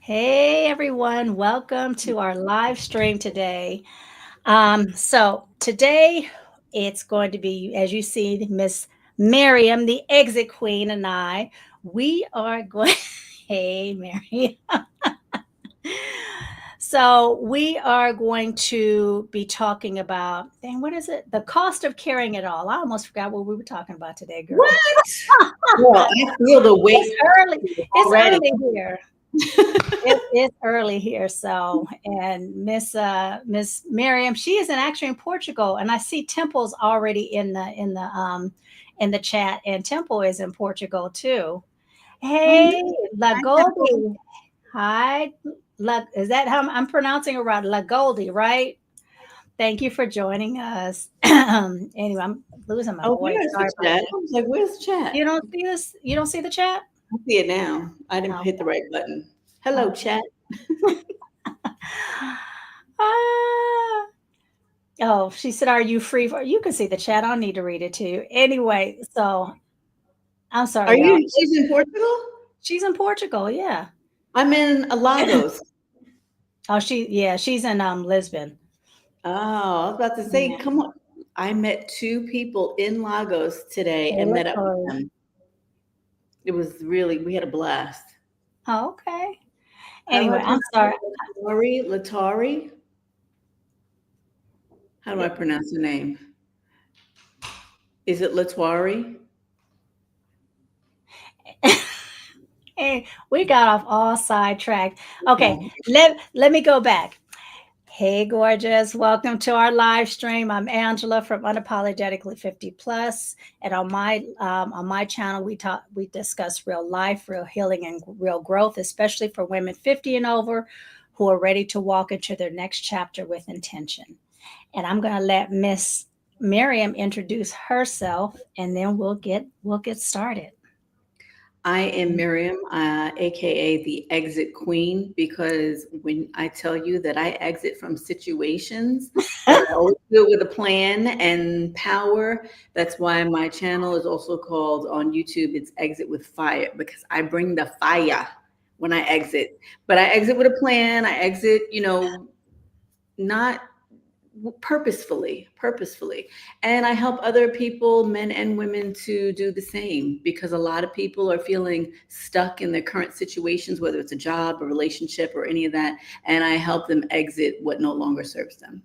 Hey everyone, welcome to our live stream today. So today it's going to be, as you see, Miss Miriam, the exit queen, and I. We are going. Hey, Miriam. So we are going to be talking about. Dang, what is it? The cost of carrying it all. I almost forgot what we were talking about today, girl. What? Well, I feel the It's weight early. It's already. early here. It's early here, so and Miss Miriam, she is actually in Portugal, and I see Temple's already in the chat, and Temple is in Portugal too. Oh, Hey, no. La I Temple. Goldie, hi, is that how I'm pronouncing it right? La Goldie, right? Thank you for joining us. Anyway, I'm losing my Oh, voice. where's Sorry the about chat? that. I was like, where's the chat? You don't see this? You don't see the chat? I see it now. I didn't Oh, hit the right button. Hello, okay. chat. Ah. Oh, she said, "Are you free for?" You can see the chat. I don't need to read it to you. Anyway, so I'm Are sorry, y'all. you? She's in Portugal. She's in Portugal. Yeah. I'm in Lagos. Oh, yeah, she's in Lisbon. Oh, I was about to say, Yeah. come on. I met two people in Lagos today Hey, and met up with Latoya. them. It was really, we had a blast. Oh, okay. How do I Anyway, I'm pronounce sorry. it? Latari? Latari? How do I Yeah. pronounce the name? Is it Latwari? Hey, we got off all sidetracked. Okay, Okay. let me go back. Hey, gorgeous. Welcome to our live stream. I'm Angela from Unapologetically 50 Plus. And on my channel, we discuss real life, real healing, and real growth, especially for women 50 and over who are ready to walk into their next chapter with intention. And I'm gonna let Miss Miriam introduce herself and then we'll get started. I am Miriam, aka the Exit Queen, because when I tell you that I exit from situations, but I always do it with a plan and power. That's why my channel is also called on YouTube. It's Exit with Fire because I bring the fire when I exit. But I exit with a plan. I exit, not purposefully, and I help other people, men and women, to do the same because a lot of people are feeling stuck in their current situations, whether it's a job, a relationship, or any of that, and I help them exit what no longer serves them.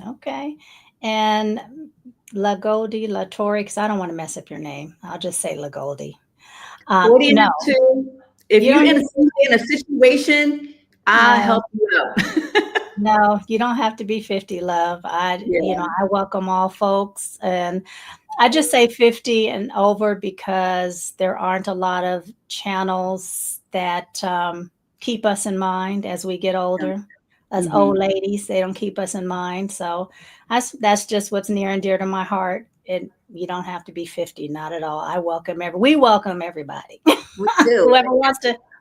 Okay. And Lagodi, Latori, because I don't want to mess up your name. I'll just say Lagodi. What do you No, have to? If you you're don't in need to. a situation, I No, help you out. no, you don't have to be 50, love. Yeah. I welcome all folks. And I just say 50 and over because there aren't a lot of channels that keep us in mind as we get older. As old Hmm. ladies, they don't keep us in mind. So that's just what's near and dear to my heart. And you don't have to be 50, not at all. We welcome everybody. We do.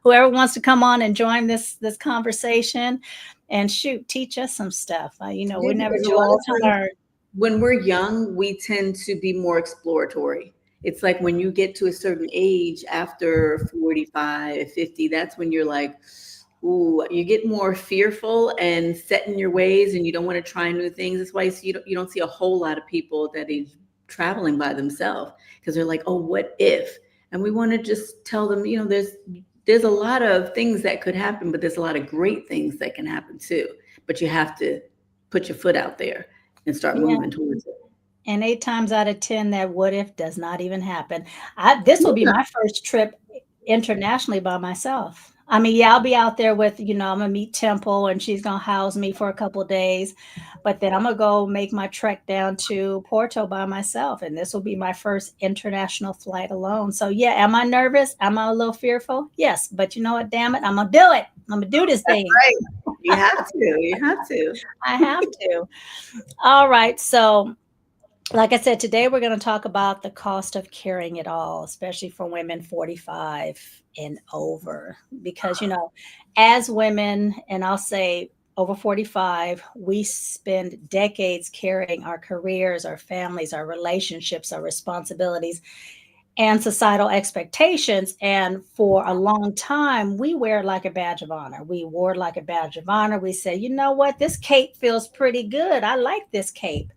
Whoever wants to come on and join this conversation and shoot, teach us some stuff. Yeah, We're never because a too lot old of to times learn. when we're young, we tend to be more exploratory. It's like when you get to a certain age after 45, 50, that's when you're like, ooh, you get more fearful and set in your ways and you don't want to try new things. That's why you don't see a whole lot of people that is traveling by themselves because they're like, oh, what if? And we want to just tell them, there's a lot of things that could happen, but there's a lot of great things that can happen too. But you have to put your foot out there and start Yeah. moving towards it. And 8 times out of 10, that what if does not even happen. This will be Yeah. my first trip internationally by myself. I mean, yeah, I'll be out there with, I'm gonna meet Temple and she's gonna house me for a couple of days, but then I'm gonna go make my trek down to Porto by myself. And this will be my first international flight alone. So yeah, am I nervous? Am I a little fearful? Yes, but you know what, damn it, I'm gonna do it. I'm gonna do this That's thing. right. You have to. You have to. I have to. All right. So like I said, today we're going to talk about the cost of carrying it all, especially for women 45 and over. Because, as women, and I'll say over 45, we spend decades carrying our careers, our families, our relationships, our responsibilities. and societal expectations. And for a long time, we wear it like a badge of honor. We wore it like a badge of honor. We say, you know what, this cape feels pretty good. I like this cape.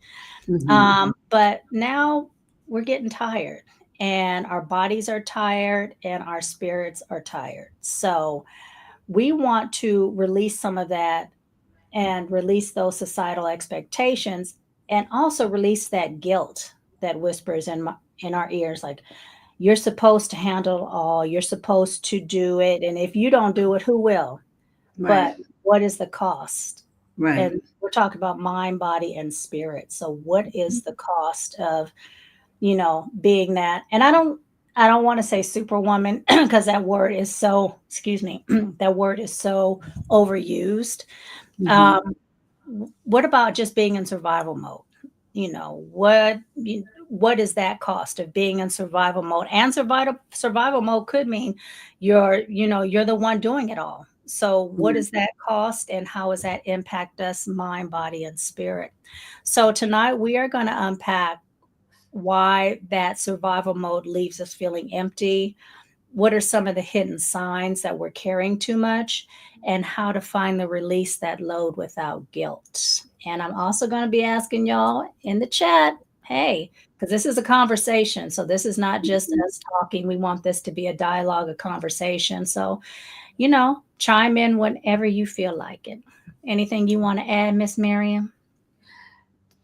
Hmm. But now we're getting tired, and our bodies are tired, and our spirits are tired. So we want to release some of that and release those societal expectations, and also release that guilt that whispers in our ears, like, you're supposed to handle it all, you're supposed to do it, and if you don't do it, who will? But Right. what is the cost? Right. And we're talking about mind, body, and spirit. So what is the cost of, being that? And I don't want to say superwoman because that word is so, excuse me, that word is so overused. Hmm. um what about just being in survival mode? What is that cost of being in survival mode? And survival mode could mean you're the one doing it all. So what Right. does that cost, and how does that impact us, mind, body, and spirit? So tonight we are going to unpack why that survival mode leaves us feeling empty, what are some of the hidden signs that we're carrying too much, and how to find the release that load without guilt. And I'm also going to be asking y'all in the chat, hey, because this is a conversation. So this is not just Mhm. us talking. We want this to be a dialogue, a conversation. So, chime in whenever you feel like it. Anything you want to add, Miss Miriam?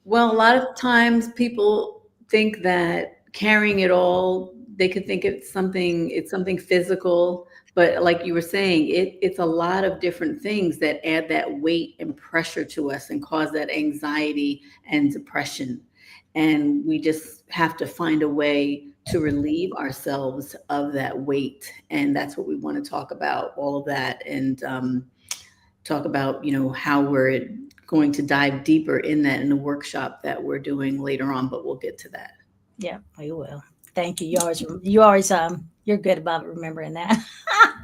Well, a lot of times people think that carrying it all, they could think it's something physical, but like you were saying, it's a lot of different things that add that weight and pressure to us and cause that anxiety and depression. And we just have to find a way to relieve ourselves of that weight. And that's what we want to talk about, all of that. And talk about, how we're going to dive deeper in that in the workshop that we're doing later on, but we'll get to that. Yeah, we will. Thank you. You always you're good about remembering that.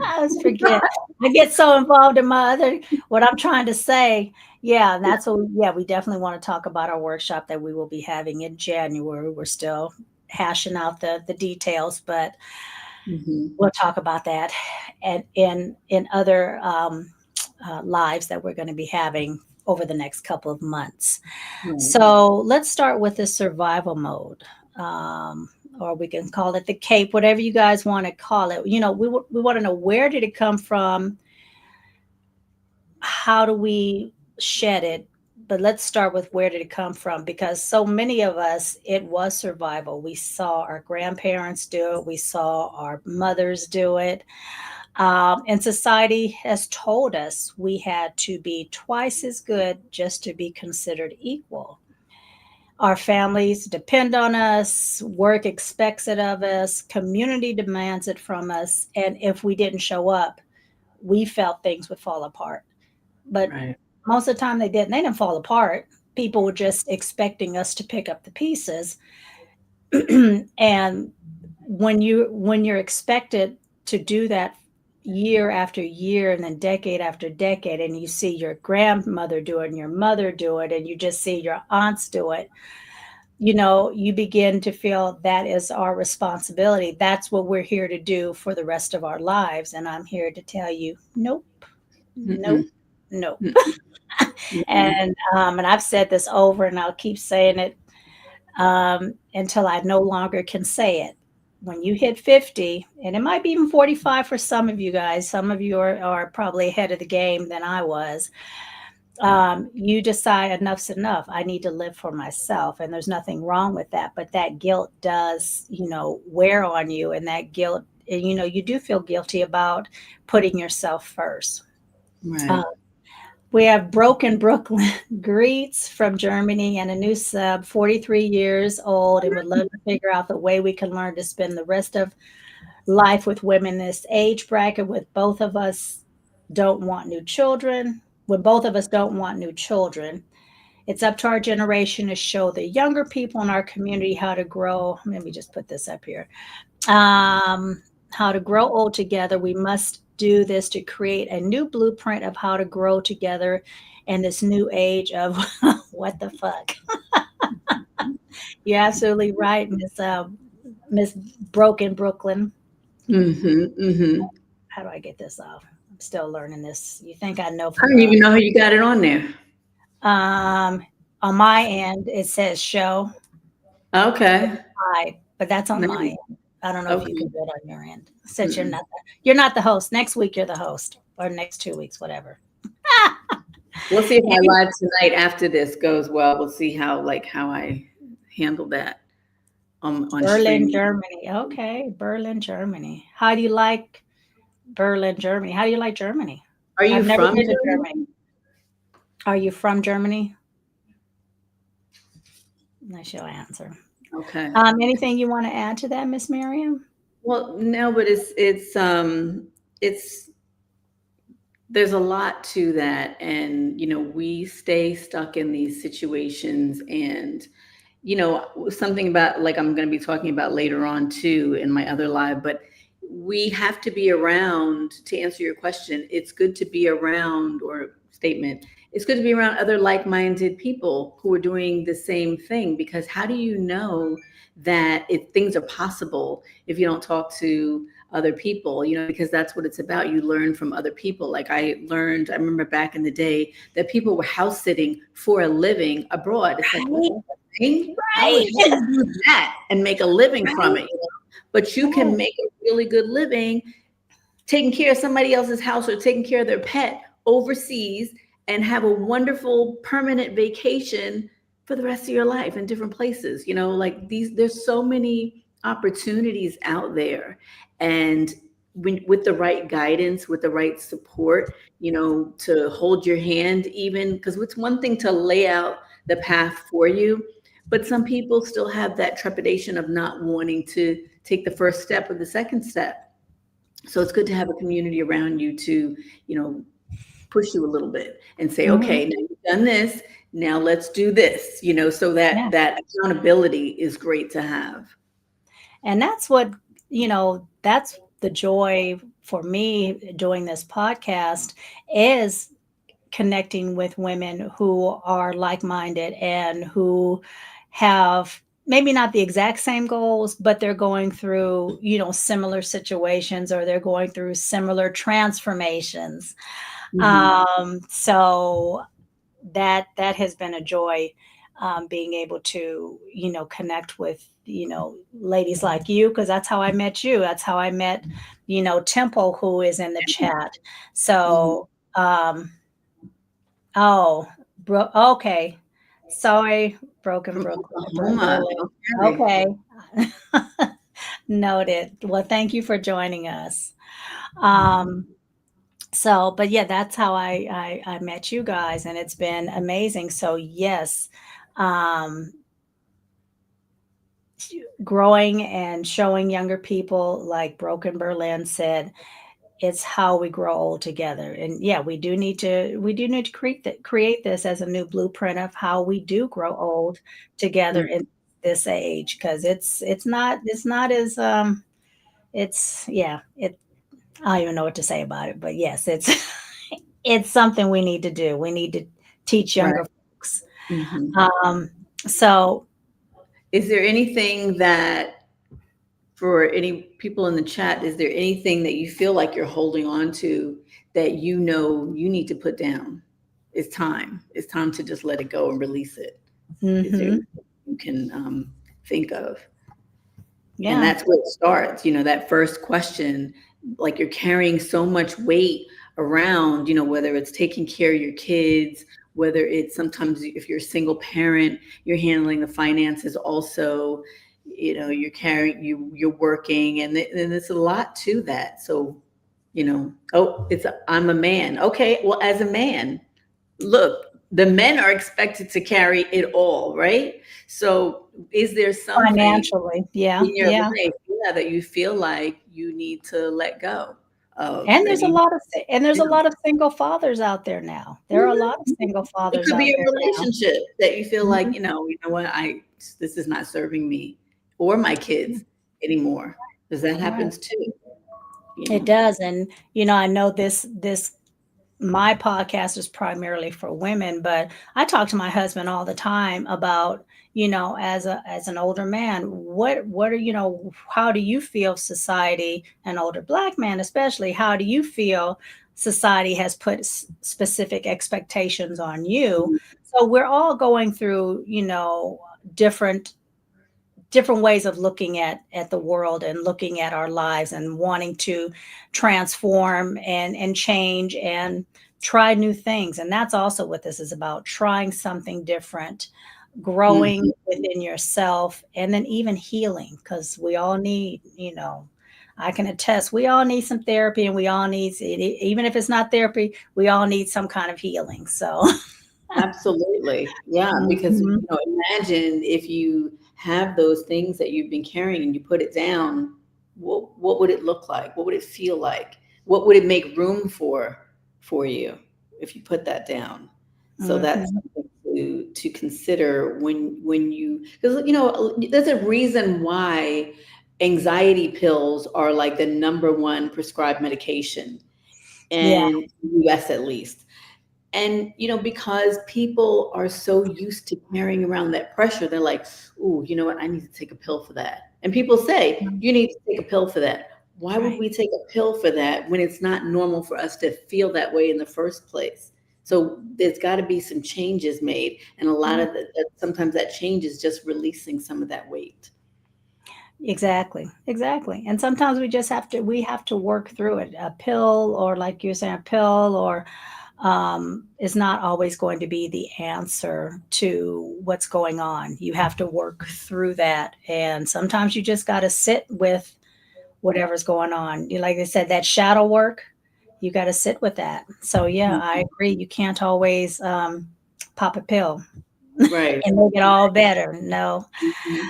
I always forget. I get so involved in my other what I'm trying to say. Yeah, and that's what yeah, we definitely want to talk about our workshop that we will be having in January. We're still hashing out the details, but Hmm. we'll talk about that and in other lives that we're going to be having over the next couple of months. Right. So let's start with the survival mode. Um, or we can call it the cape, whatever you guys want to call it. We want to know, where did it come from? How do we shed it? But let's start with, where did it come from? Because so many of us, it was survival. We saw our grandparents do it, we saw our mothers do it. And society has told us we had to be twice as good just to be considered equal. Our families depend on us, work expects it of us, community demands it from us. And if we didn't show up, we felt things would fall apart. But Right. most of the time they didn't. They didn't fall apart. People were just expecting us to pick up the pieces. And when you're expected to do that year after year and then decade after decade, and you see your grandmother do it and your mother do it, and you just see your aunts do it, you begin to feel that is our responsibility. That's what we're here to do for the rest of our lives. And I'm here to tell you, nope, nope, Mm-mm. nope. Mm-mm. And I've said this over, and I'll keep saying it until I no longer can say it. When you hit 50, and it might be even 45 for some of you guys, some of you are probably ahead of the game than I was. You decide enough's enough. I need to live for myself. And there's nothing wrong with that. But that guilt does, wear on you. And that guilt, you do feel guilty about putting yourself first. Uh, Right. we have Broken Brooklyn greets from Germany, and a new sub, 43 years old, and would love to figure out the way we can learn to spend the rest of life with women in this age bracket, with both of us don't want new children. When both of us don't want new children, it's up to our generation to show the younger people in our community how to grow. Let me just put this up here. How to grow old together. We must do this to create a new blueprint of how to grow together in this new age of what the fuck. You're absolutely right, Miss Miss Broken Brooklyn. Mm-hmm. Mm-hmm. How do I get this off? I'm still learning this. You think I know I from don't the even know how you got it on there. um on my end it says show Okay. hide, but that's on my Nice. end. I don't know if you can Okay. do it on your end. Since Mm-mm. you're not the host. Next week you're the host. Or next 2 weeks, whatever. We'll see if my Any- live tonight after this goes well. We'll see how I handle that on Berlin, streaming. Germany. Okay, Berlin, Germany. How do you like Berlin, Germany? How do you like Germany? Are you I've never from been to Germany. Germany? Are you from Germany? That's your answer. Okay. Anything you want to add to that, Miss Miriam? Well, no, but it's there's a lot to that, and we stay stuck in these situations, and something about, like, I'm going to be talking about later on too in my other live, but we have to be around, to answer your question. It's good to be around, or statement, it's good to be around other like-minded people who are doing the same thing, because how do you know that if things are possible if you don't talk to other people, because that's what it's about. You learn from other people. Like, I remember back in the day that people were house sitting for a living abroad. It's like, what? Right, Thing? right, How do you do that and make a living from right, it? But you can right. make a really good living taking care of somebody else's house or taking care of their pet overseas, and have a wonderful permanent vacation for the rest of your life in different places. Like, there's so many opportunities out there. And with the right guidance, with the right support, to hold your hand, even because it's one thing to lay out the path for you, but some people still have that trepidation of not wanting to take the first step or the second step. So it's good to have a community around you to, push you a little bit and say, Mhm. okay, now you've done this, now let's do this, so that Yeah. that accountability is great to have. And that's what, that's the joy for me doing this podcast is connecting with women who are like-minded and who have maybe not the exact same goals, but they're going through, similar situations, or they're going through similar transformations. Mhm. So that has been a joy, being able to connect with ladies like you, because that's how I met you. That's how I met Temple, who is in the chat. Mhm. So oh, okay, sorry, Broken From Brooklyn, Oklahoma. Berlin. Okay. Okay. Noted. Well, thank you for joining us. um so, but yeah, that's how I met you guys, and it's been amazing. So yes, um, growing and showing younger people, like Broken Berlin said, it's how we grow old together. And yeah, we do need to create this as a new blueprint of how we do grow old together Mm. in this age, because it's not as it's yeah it I don't even know what to say about it, but yes, it's it's something we need to do. We need to teach Right. younger folks. Mhm. Um, so Is there anything that, for any people in the chat, is there anything that you feel like you're holding on to that you need to put down? It's time to just let it go and release it. Is there mhm, anything you can think of? And yeah, that's where it starts, that first question. Like, you're carrying so much weight around, whether it's taking care of your kids, whether it's, sometimes if you're a single parent, you're handling the finances also, you're carrying, you're working, and it's a lot to that. So, oh, I'm a man. Okay, well, as a man, look, the men are expected to carry it all, right? So is there something financially, yeah, in your yeah. life, yeah, that you feel like you need to let go of, And that there's a you lot of and there's a do? lot of single fathers out there now. There are a lot of Mhm. single It fathers could out be a there now. relationship that you feel like, Mhm. what, this is not serving me or my kids anymore. Because that Right. happens too, you It know. does, and I know this my podcast is primarily for women, but I talk to my husband all the time about, as an older man, what are, how do you feel society, an older black man especially, how do you feel society has put specific expectations on you? So we're all going through, different different ways of looking at the world and looking at our lives and wanting to transform and change and try new things. And that's also what this is about, trying something different, growing Mhm. within yourself, and then even healing, because we all need, I can attest, we all need some therapy, and we all need, even if it's not therapy, we all need some kind of healing. So Absolutely. Yeah, because, mhm. imagine if you have those things that you've been carrying and you put it down, what would it look like? What would it feel like? What would it make room for you if you put that down? So that's Mhm. something to consider when you, because there's a reason why anxiety pills are like the number one prescribed medication Yeah. in the US at least. And, because people are so used to carrying around that pressure, they're like, "Ooh, you know what? I need to take a pill for that." And people say, Mhm. "You need to take a pill for that." Why would Right. we take a pill for that when it's not normal for us to feel that way in the first place? So there's got to be some changes made, and a lot Mhm. of sometimes that change is just releasing some of that weight. Exactly, exactly. And sometimes we have to work through it. A pill, or like you're saying, a pill, or is not always going to be the answer to what's going on. You have to work through that, and sometimes you just got to sit with whatever's going on. Like they said, that shadow work, you got to sit with that. So yeah, I Mhm. agree. You can't always pop a pill Right. and make it all better. No, Mhm.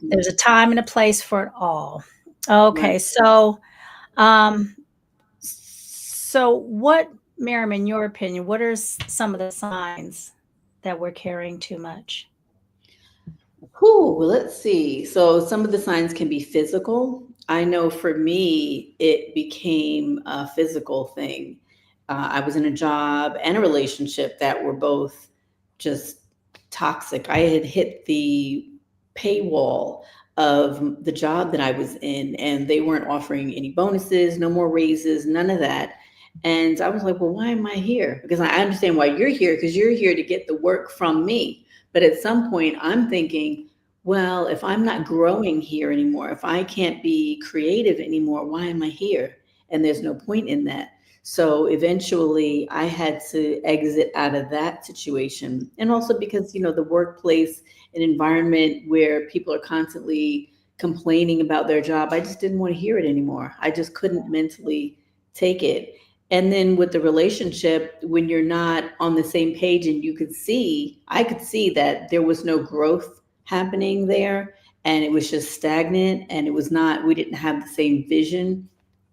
there's Mhm. a time and a place for it all. Right. Okay, um, so what, Miriam, in your opinion, what are some of the signs that we're carrying too much? Whew, well, let's see. So some of the signs can be physical. I know for me, it became a physical thing. I was in a job and a relationship that were both just toxic. I had hit the paywall of the job that I was in, and they weren't offering any bonuses, no more raises, none of that. And I was like, well, why am I here? Because I understand why you're here, because you're here to get the work from me. But at some point, I'm thinking, well, if I'm not growing here anymore, if I can't be creative anymore, why am I here? And there's no point in that. So eventually, I had to exit out of that situation. And also because, the workplace, an environment where people are constantly complaining about their job, I just didn't want to hear it anymore. I just couldn't mentally take it. And then with the relationship, when you're not on the same page, and I could see that there was no growth happening there, and it was just stagnant, and we didn't have the same vision.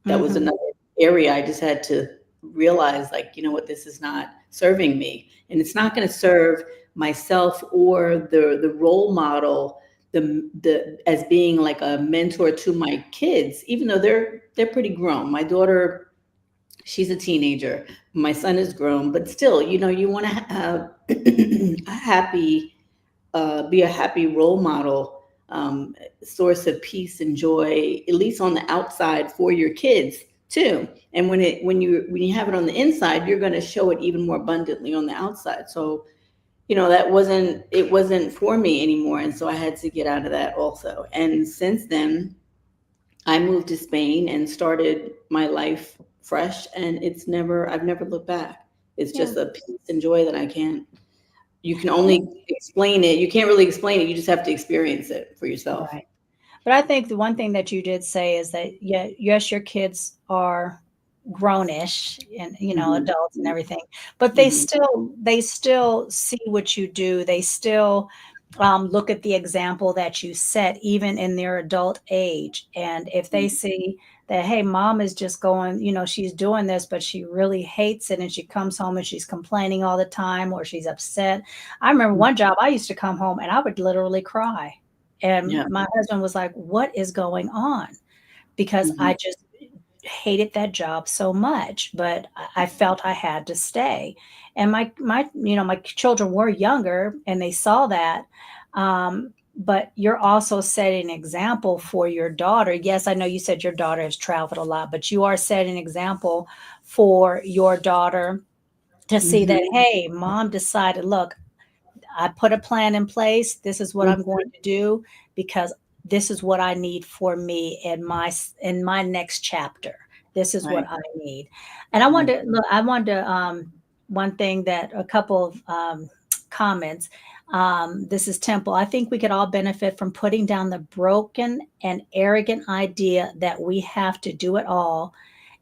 That was Hmm. another area I just had to realize, like, you know what, this is not serving me, and it's not going to serve myself or the role model, the as being like a mentor to my kids, even though they're pretty grown. My daughter, she's a teenager. My son is grown, but still, you want to have a happy, be a happy role model, source of peace and joy, at least on the outside for your kids too. And when you have it on the inside, you're going to show it even more abundantly on the outside. So, it wasn't for me anymore, and so I had to get out of that also. And since then, I moved to Spain and started my life fresh, and I've never looked back. It's Yeah. just a peace and joy that you can only explain it. You can't really explain it. You just have to experience it for yourself. Right. But I think the one thing that you did say is that, yeah, yes, your kids are grownish and, Mhm. adults and everything, but they Mhm. still see what you do. They still look at the example that you set, even in their adult age. And if they Mhm. see that, hey, mom is just going, she's doing this, but she really hates it, and she comes home and she's complaining all the time, or she's upset. I remember one job, I used to come home and I would literally cry. And Yeah. my husband was like, "What is going on?" Because Mhm. I just hated that job so much, but I felt I had to stay. And my children were younger, and they saw that. But you're also setting an example for your daughter. Yes, I know you said your daughter has traveled a lot, but you are setting an example for your daughter to see that, Mhm. hey, mom decided, look, I put a plan in place. This is what I'm Mhm. going to do because this is what I need for me in my next chapter. This is what Right. I need. And I Right. wanted to look, I wanted to one thing that a couple of comments. This is Temple. I think we could all benefit from putting down the broken and arrogant idea that we have to do it all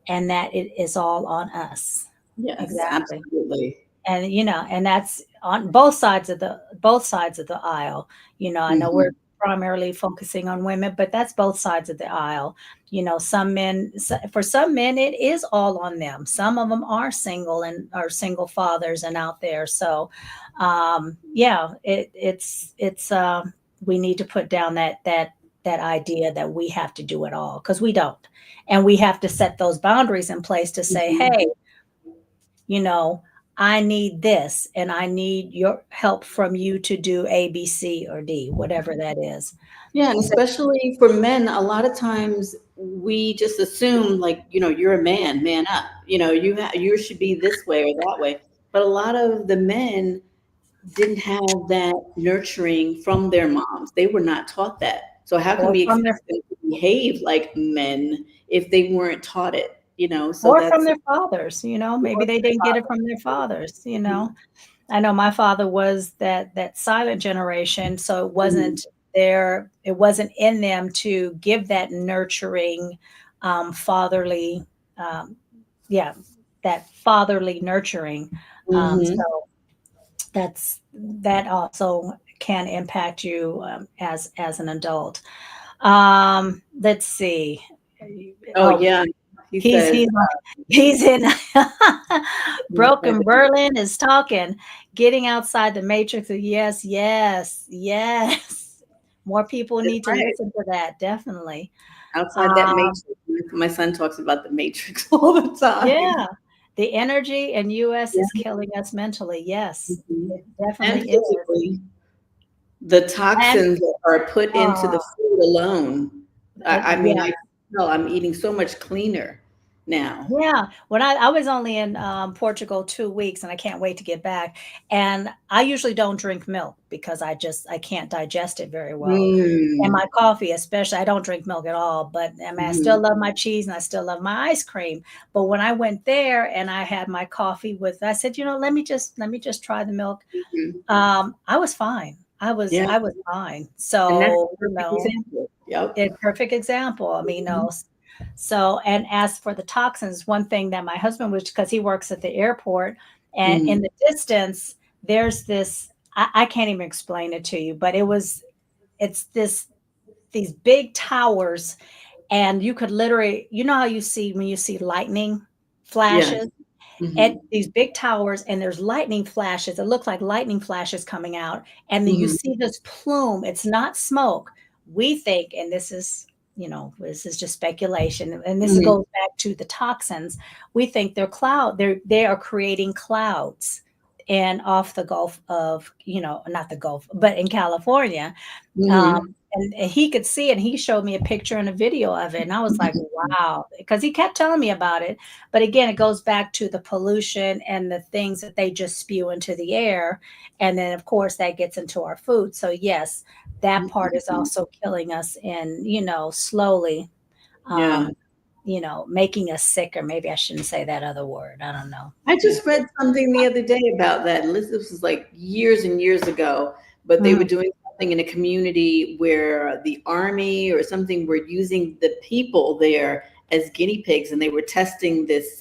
and that it is all on us. Yes, Exactly. absolutely. And and that's on both sides of the aisle. I know we're Mhm. primarily focusing on women, but that's both sides of the aisle. Some men, for some men it is all on them. Some of them are single and are single fathers and out there. So yeah, it's we need to put down that idea that we have to do it all, because we don't. And we have to set those boundaries in place to say, Mhm. hey, you know, I need this and I need your help from you to do A, B, C, or D, whatever that is. Yeah, and So, especially for men, a lot of times we just assume like, you're a man, man up. You should be this way or that way. But a lot of the men didn't have that nurturing from their moms. They were not taught that. So how can or we from expect their them to behave like men if they weren't taught it? So or from that's their fathers, maybe or they didn't get it from their fathers. Mhm. I know my father was that silent generation, so Mhm. it wasn't in them to give that nurturing, fatherly, um, yeah, that fatherly nurturing. Mhm. So that also can impact you as an adult. Let's see. Oh Oh, yeah. He he's says, he's he's in inside Broken Berlin is talking, getting outside the matrix. Yes, yes, yes. More people that's need to right. listen to that, definitely. Outside that Um, matrix. My son talks about the matrix all the time. yeah, the energy in US Yeah. is killing us mentally. Yes, Mhm. it And definitely is. physically, the And toxins that are put into the uh, food alone. I mean, yeah. I know I'm eating so much cleaner now. Yeah, when I was only in Portugal 2 weeks, and I can't wait to get back. And I usually don't drink milk because I can't digest it very well. And Mm. my coffee, especially, I don't drink milk at all. But I mean, I still Mhm. love my cheese and I still love my ice cream. But when I went there and I had my coffee with, I said, let me just try the milk. Mhm. I was fine. I was Yeah, I was fine. and that's So a perfect example. Yep. a perfect example. I mean, Mhm. so, and as for the toxins, one thing that my husband was, because he works at the airport, and in Mhm. the distance, there's this, I can't even explain it to you, but it's these big towers, and you could literally, how you see when you see lightning Yes. flashes at Mhm. these big towers, and there's lightning flashes. It look like lightning flashes coming out, and then you Mhm. see this plume. It's not smoke. We think, and this is just speculation, and this Mhm. goes back to the toxins. We think they are creating clouds and off the Gulf of, not the Gulf, but in California. um, Mhm. and he could see it. And he showed me a picture and a video of it, and I was like, wow, because he kept telling me about it. But again, it goes back to the pollution and the things that they just spew into the air. And then, of course, that gets into our food. So, yes, that part is Mhm. also killing us and, slowly, Yeah. um, making us sick. Or maybe I shouldn't say that other word. I don't know. I just read something the other day about that. And this was like years and years ago, but they were Mhm. doing something in a community where the army or something were using the people there as guinea pigs, and they were testing this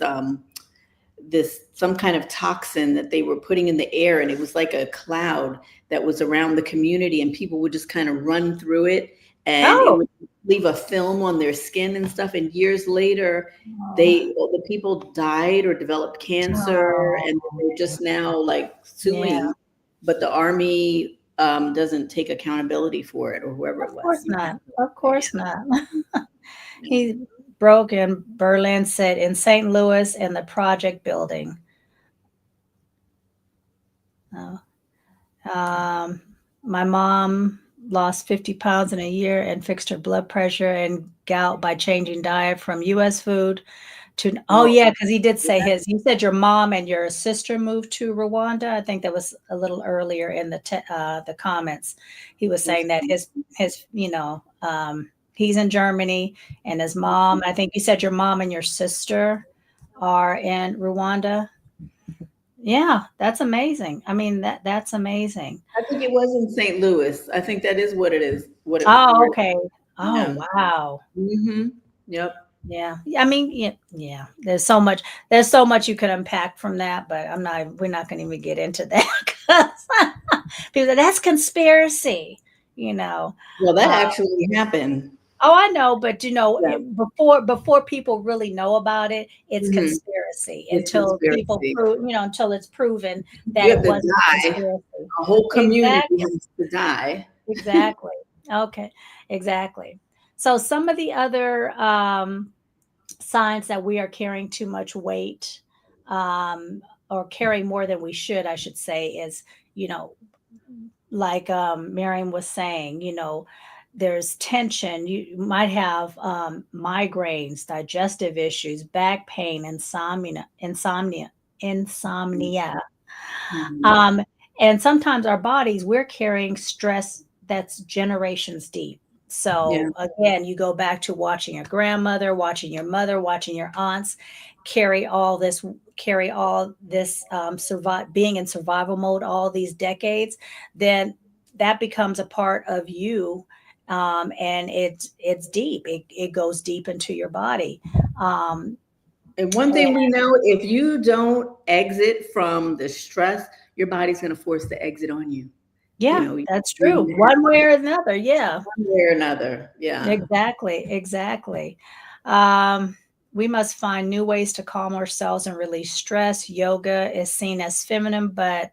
some kind of toxin that they were putting in the air, and it was like a cloud that was around the community, and people would just kind of run through it, and it Oh, would leave a film on their skin and stuff. And years later, oh, the people died or developed cancer, oh, and they're just now like yeah. suing, but the army doesn't take accountability for it, or whoever it Of was. course not. Of Yeah. course not. He broke in Berlin, said in St. Louis in the project building. Oh, um, my mom lost 50 pounds in a year and fixed her blood pressure and gout by changing diet from US food to, oh Oh, yeah, because he did say yeah, his. You said your mom and your sister moved to Rwanda. I think that was a little earlier in the comments. He was that's saying that his he's in Germany and his mom. I think you said your mom and your sister are in Rwanda. Yeah, that's amazing. I mean that's amazing. I think it was in St. Louis. I think that is what it is. Oh, Where, okay. Oh, yeah. wow. Mm-hmm. Yep. Yeah. Yeah, I mean, yeah, yeah. There's so much you could unpack from that, but we're not going to even get into that 'cause people say that's conspiracy, you know. Well, that Uh, actually happened. oh, I know, but Yeah. before people really know about it, it's Mm-hmm. conspiracy It's until people conspiracy. prove, until it's proven that You it have to wasn't a die. conspiracy. A whole community Exactly. has to die. Exactly. Okay. Exactly. So some of the other signs that we are carrying too much weight, um, or carrying more than we should, I should say, is, you know, like Miriam was saying, there's tension. You might have migraines, digestive issues, back pain, insomnia. Mhm. Um, and sometimes our bodies, we're carrying stress that's generations deep. Yeah. So again, you go back to watching your grandmother, watching your mother, watching your aunts carry all this, survive being in survival mode all these decades, then that becomes a part of you. And it's deep. It goes deep into your body. Um, And one thing we know, if you don't exit from the stress, your body's going to force the exit on you. You yeah, know, that's you're true. going to One have way or another. Yeah. one way or another. Yeah. Exactly, exactly. Um, we must find new ways to calm ourselves and release stress. Yoga is seen as feminine, but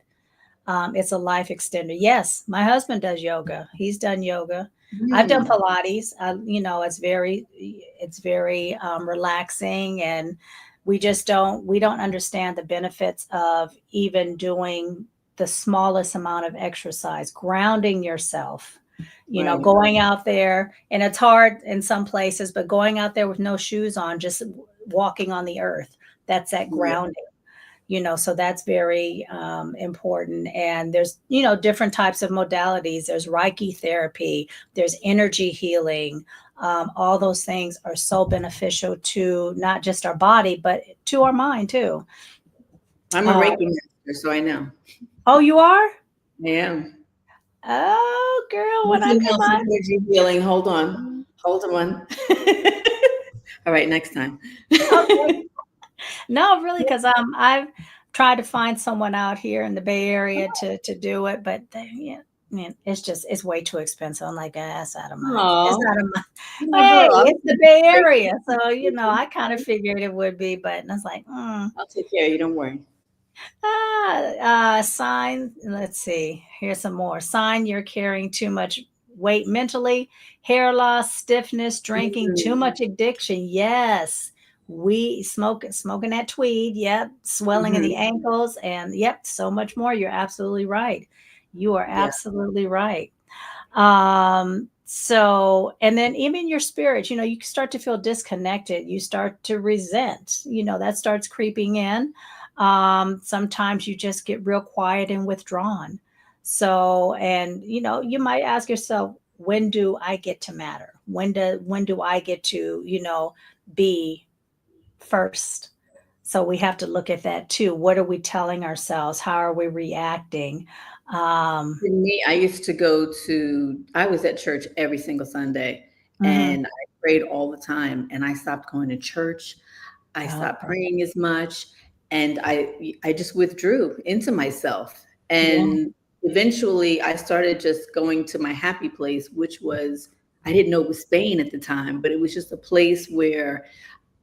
it's a life extender. Yes, my husband does yoga. He's done yoga. I've done Mm, Pilates. It's very relaxing, and we don't understand the benefits of even doing the smallest amount of exercise, grounding yourself. right. Going out there, and it's hard in some places, but going out there with no shoes on, just walking on the earth. That's that Yeah. grounding. So that's very important. And there's different types of modalities. There's Reiki therapy, there's energy healing. All those things are so beneficial to not just our body but to our mind too. I'm a uh, Reiki master, so I know. oh, you are? I am. Oh girl, when I Nothing come else on. energy healing. Hold on. Hold on. All right, next time. Okay. No, really, because I've tried to find someone out here in the Bay Area to do it, but yeah, man, it's way too expensive. I'm like, ah, that's out of my, it's Oh, out of my. my Hey, girl, it's the Bay Area, so I kind of figured it would be, but I was like, I'll take care of you. Don't worry. sign. Let's see. Here's some more. Sign you're carrying too much weight mentally, hair loss, stiffness, drinking, too Mm-hmm. much addiction. Yes. We smoking that tweed. Yep. Swelling in the Mm-hmm. ankles, and yep, so much more. You're absolutely right. You are Yeah. absolutely right. So, and then even your spirit, you start to feel disconnected. You start to resent, that starts creeping in. Sometimes you just get real quiet and withdrawn. So, and you might ask yourself, when do I get to matter? When do I get to, be first? So we have to look at that too. What are we telling ourselves? How are we reacting? Um, For me, I was at church every single Sunday mhm. and I prayed all the time and I stopped going to church. I stopped Okay. praying as much and I just withdrew into myself. Yeah. And eventually I started just going to my happy place, which was, I didn't know it was Spain at the time, but it was just a place where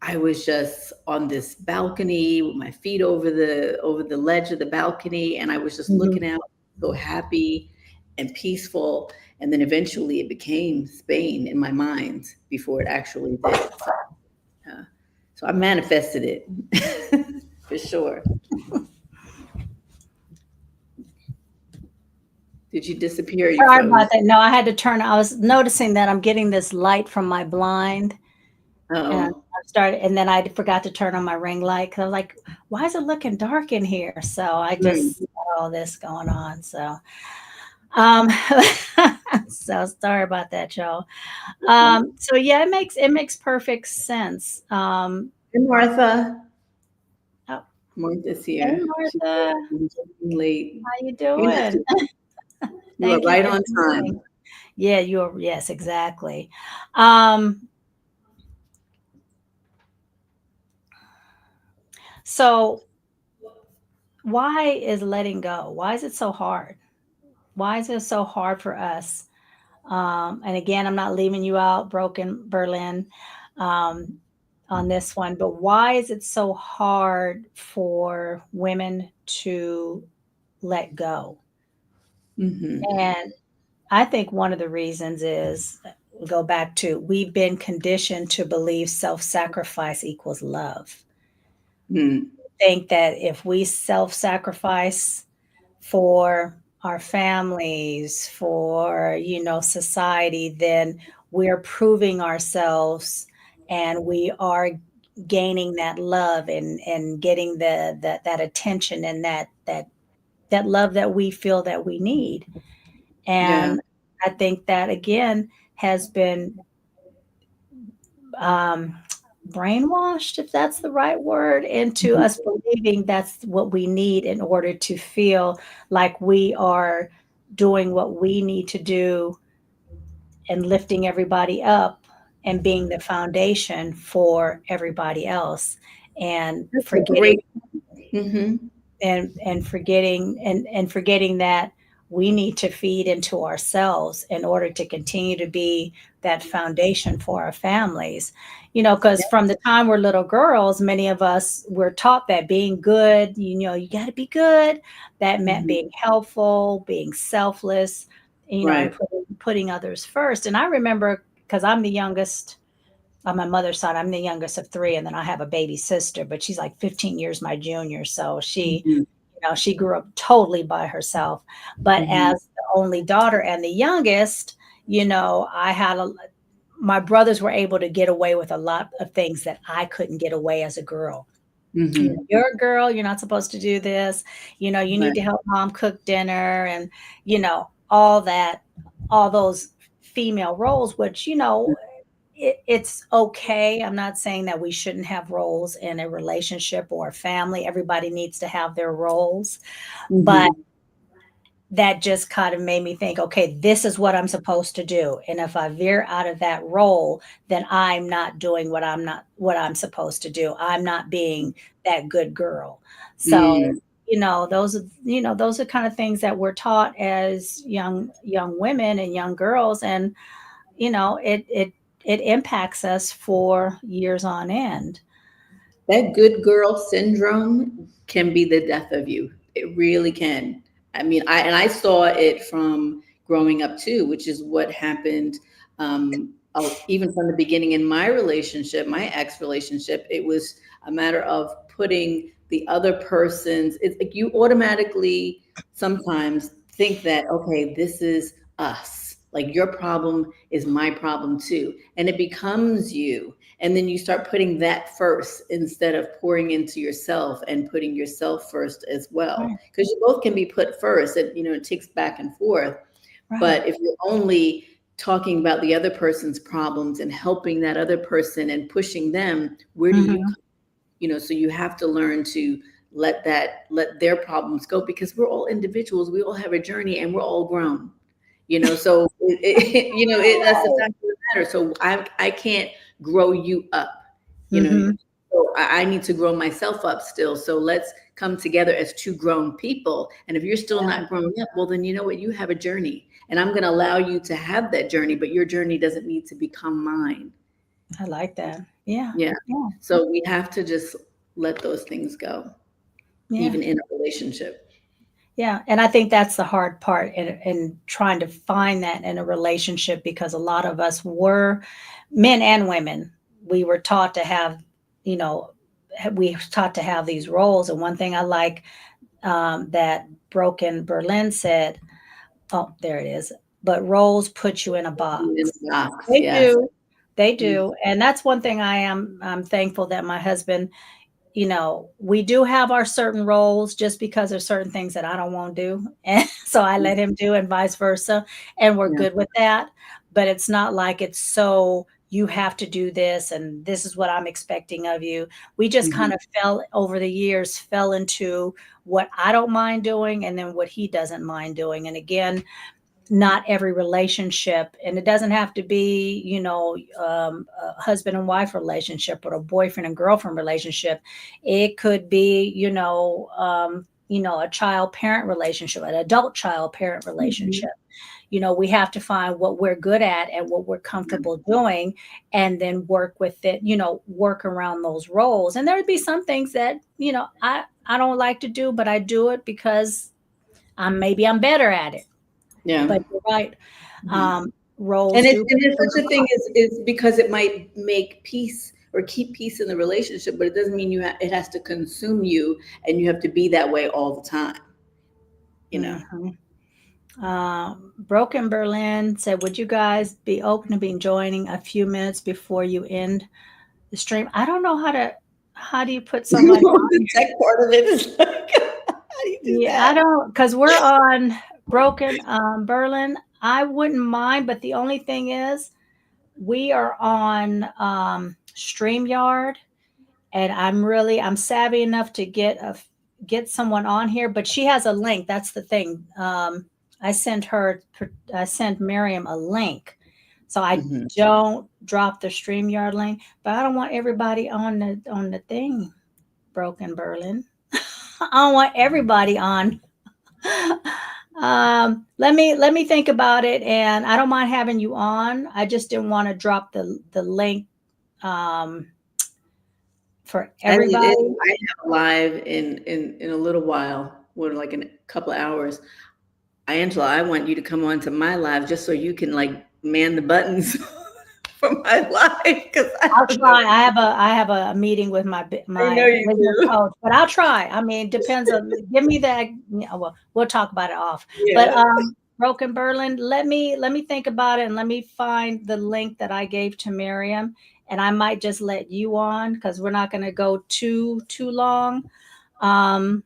I was just on this balcony with my feet over the ledge of the balcony, and I was just Mhm. looking out, so happy and peaceful. And then eventually, it became Spain in my mind before it actually did. So, uh, so I manifested it for sure. Did you disappear? You Sorry about froze. that. No, I had to turn. I was noticing that I'm getting this light from my blind, and Oh. I started, and then I forgot to turn on my ring light because I was like, "Why is it looking dark in here?" So I Mm. just got all this going on. Um, so sorry about that, y'all. Okay. So yeah, it makes perfect sense. And Martha. Oh, Martha's hey here. She's Martha, late. how you You're not doing? too, you are Thank you right for on joining. time. Yeah, you're yes, exactly. Um, so why is letting go? Why is it so hard? Why is it so hard for us? And again, I'm not leaving you out, broken Berlin, um, on this one, but why is it so hard for women to let go? Hmm. And I think one of the reasons is go back to we've been conditioned to believe self sacrifice equals love. Mm. Think that if we self sacrifice for our families, for, society, then we're proving ourselves and we are gaining that love and getting that attention and that love that we feel that we need. Yeah. And I think that again has been um, brainwashed, if that's the right word, into Mhm. us believing that's what we need in order to feel like we are doing what we need to do and lifting everybody up and being the foundation for everybody else and That's a forgetting great. Hmm. and forgetting that we need to feed into ourselves in order to continue to be that foundation for our families, because from the time we're little girls, many of us were taught that being good, you got to be good. That meant Hmm. being helpful, being selfless, and Right. putting others first. And I remember, because I'm the youngest on my mother's side, I'm the youngest of three, and then I have a baby sister, but she's like 15 years my junior. So Hmm. she grew up totally by herself. But Hmm. as the only daughter and the youngest, I had my brothers were able to get away with a lot of things that I couldn't get away as a girl. Hmm. You're a girl, you're not supposed to do this. You need Right. to help mom cook dinner and, all that, all those female roles, which, it's okay. I'm not saying that we shouldn't have roles in a relationship or a family. Everybody needs to have their roles. But Hmm. that just kind of made me think, okay, this is what I'm supposed to do. And if I veer out of that role, then I'm not doing what I'm supposed to do. I'm not being that good girl. So, Mm. those are kind of things that we're taught as young women and young girls. And, it impacts us for years on end. That good girl syndrome can be the death of you. It really can. I mean, I saw it from growing up too, which is what happened. Even from the beginning in my relationship, my ex relationship, it was a matter of putting the other person's. It's like you automatically sometimes think that, okay, this is us. Like your problem is my problem too, and it becomes you, and then you start putting that first instead of pouring into yourself and putting yourself first as well, Right. because you both can be put first, and it takes back and forth. Right. But if you're only talking about the other person's problems and helping that other person and pushing them, where do you Hmm. come? So you have to learn to let their problems go, because we're all individuals, we all have a journey, and we're all grown. So that's the fact of the matter. So I can't grow you up, you know. Hmm. So I need to grow myself up still. So let's come together as two grown people. And if you're still Yeah, not growing up, well, then you know what? You have a journey, and I'm going to allow you to have that journey, but your journey doesn't need to become mine. I like that. Yeah. Yeah. Yeah. So we have to just let those things go, Yeah. even in a relationship. Yeah, and I think that's the hard part in trying to find that in a relationship, because a lot of us were men and women. We were taught to have, you know, we were taught to have these roles. And one thing I like, that Broken Berlin said, Oh, there it is. But roles put you in a In box. the box, They yes. do. They Mhm. do. And that's one thing I'm thankful that my husband, we do have our certain roles just because there's certain things that I don't want to do. And so I let him do and vice versa. And we're Yeah. good with that. But it's not like it's so you have to do this and this is what I'm expecting of you. We just Mhm. kind of fell over the years, fell into what I don't mind doing and then what he doesn't mind doing. And again, not every relationship, and it doesn't have to be, a husband and wife relationship or a boyfriend and girlfriend relationship. It could be, a child parent relationship, an adult child parent Mhm. relationship. We have to find what we're good at and what we're Yeah. comfortable doing, and then work with it, work around those roles. And there would be some things that, I don't like to do, but I do it because I'm better at it. Yeah. But you're right. Mhm. Um, roles And do put there's you in such a a thing box. is because it might make peace or keep peace in the relationship, but it doesn't mean it has to consume you and you have to be that way all the time, you know. Mhm. Broken Berlin said, "Would you guys be open to being joining a few minutes before you end the stream?" I don't know how to. How do you put somebody The on? tech part of it is like, how do you do Yeah, I that? don't, because we're on Broken Berlin. I wouldn't mind, but the only thing is, we are on StreamYard, and I'm savvy enough to get someone on here, but she has a link. That's the thing. I sent her I sent Miriam a link, so I Mhm. don't drop the StreamYard link, but I don't want everybody on the thing. Broken Berlin. I don't want everybody on. Let me think about it, and I don't mind having you on. I just didn't want to drop the link um, for As it is, everybody. I have a live in a little while, or like in a couple of hours. Angela, I want you to come on to my live just so you can like man the buttons for my live because I I'll don't know. try. I have a meeting with I know my you business do. coach, but I'll try. I mean, depends on. Give me that. Well, we'll talk about it off. But Yeah. Broken Berlin, let me think about it and let me find the link that I gave to Miriam, and I might just let you on because we're not going to go too long um,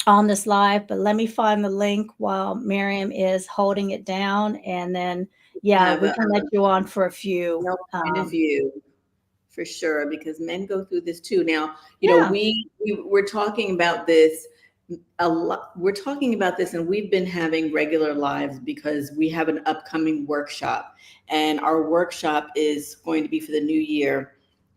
on this live. But let me find the link while Miriam is holding it down, and then yeah, Have we a can let you on for a few. no point of view for sure because men go through this too. Now, Yeah. we're talking about this a lot. We're talking about this, and we've been having regular lives because we have an upcoming workshop, and our workshop is going to be for the new year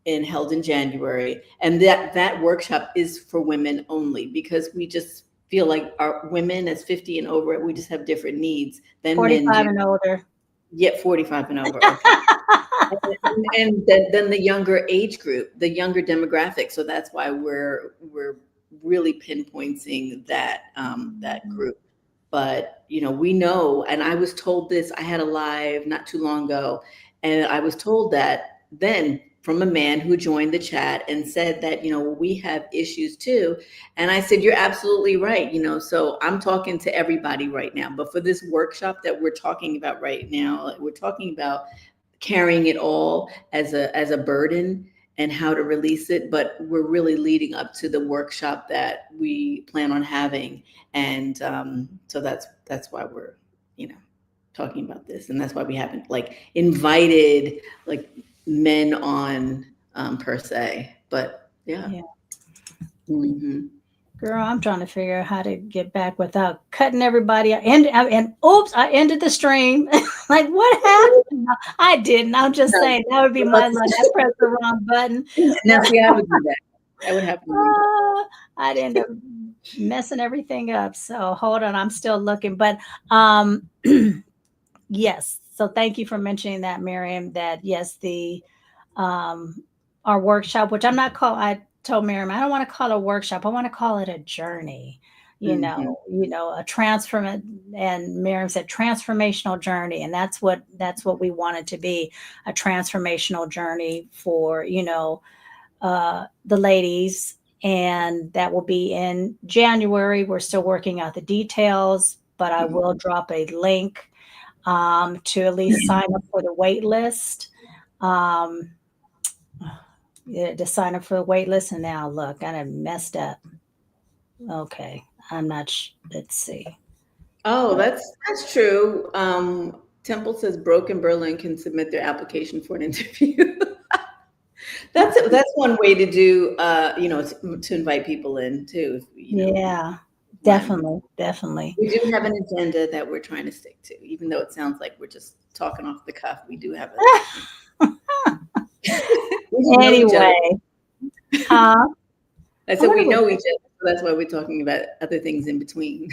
and held in January. And that workshop is for women only because we just feel like our women as 50 and over, we just have different needs than men do. 45 and older. Yet 45 and over, okay. And then the younger age group, the younger demographic. So that's why we're really pinpointing that group. But we know, and I was told this. I had a live not too long ago, and I was told that then from a man who joined the chat and said that we have issues too. And I said, you're absolutely right. So I'm talking to everybody right now. But for this workshop that we're talking about right now, we're talking about carrying it all as a burden and how to release it, but we're really leading up to the workshop that we plan on having. And so that's why we're talking about this, and that's why we haven't like invited like men on per se, but yeah. Yeah. Hmm. Girl, I'm trying to figure out how to get back without cutting everybody out. And oops, I ended the stream. Like, what happened? No, I didn't. I'm just No, saying that would be my luck. I pressed the wrong button. now see, I would do that. That would happen to me. Ah, I'd end up messing everything up. So hold on, I'm still looking. But yes. So thank you for mentioning that, Miriam. That yes, the um our workshop, which I told Miriam, I don't want to call it a workshop. I want to call it a journey. Hmm. A transform, and Miriam said transformational journey, and that's what we want it to be, a transformational journey for the ladies, and that will be in January. We're still working out the details, but I will drop a link to at least sign up for the wait list. Um, yeah, to sign up for the wait list. And now look, I done messed up. Okay, I'm not. Let's see. Oh, that's true. Temple says Broken Berlin can submit their application for an interview. That's one way to do, to invite people in too. Yeah, One. definitely, definitely. We do have an agenda that we're trying to stick to, even though it sounds like we're just talking off the cuff. We do have we do know each other. Anyway, huh? I said What we are we? know each other, so that's why we're talking about other things in between.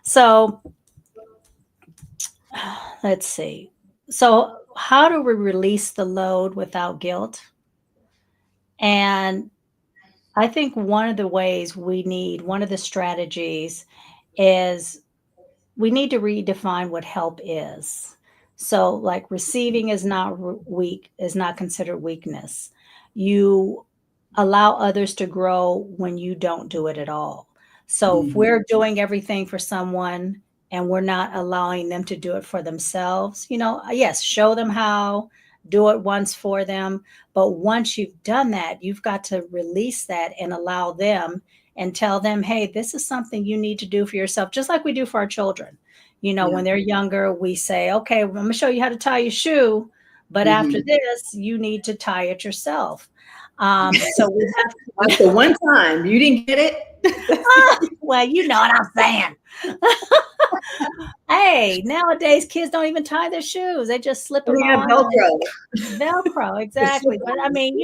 So let's see. So, how do we release the load without guilt? And I think one of the ways one of the strategies is we need to redefine what help is. So, like receiving is not weak, is not considered weakness. You allow others to grow when you don't do it at all. So, if Mhm. we're doing everything for someone and we're not allowing them to do it for themselves, yes, show them how, do it once for them. But once you've done that, you've got to release that and allow them and tell them, hey, this is something you need to do for yourself, just like we do for our children. Yeah. When they're younger, we say, okay, well, I'm going to show you how to tie your shoe. But after Mhm. this, you need to tie it yourself. So we That's have, the one time you didn't get it. That's the well, you know what I'm saying. Hey, nowadays kids don't even tie their shoes. They just slip and them they have on and Velcro. Velcro. Exactly. But I mean,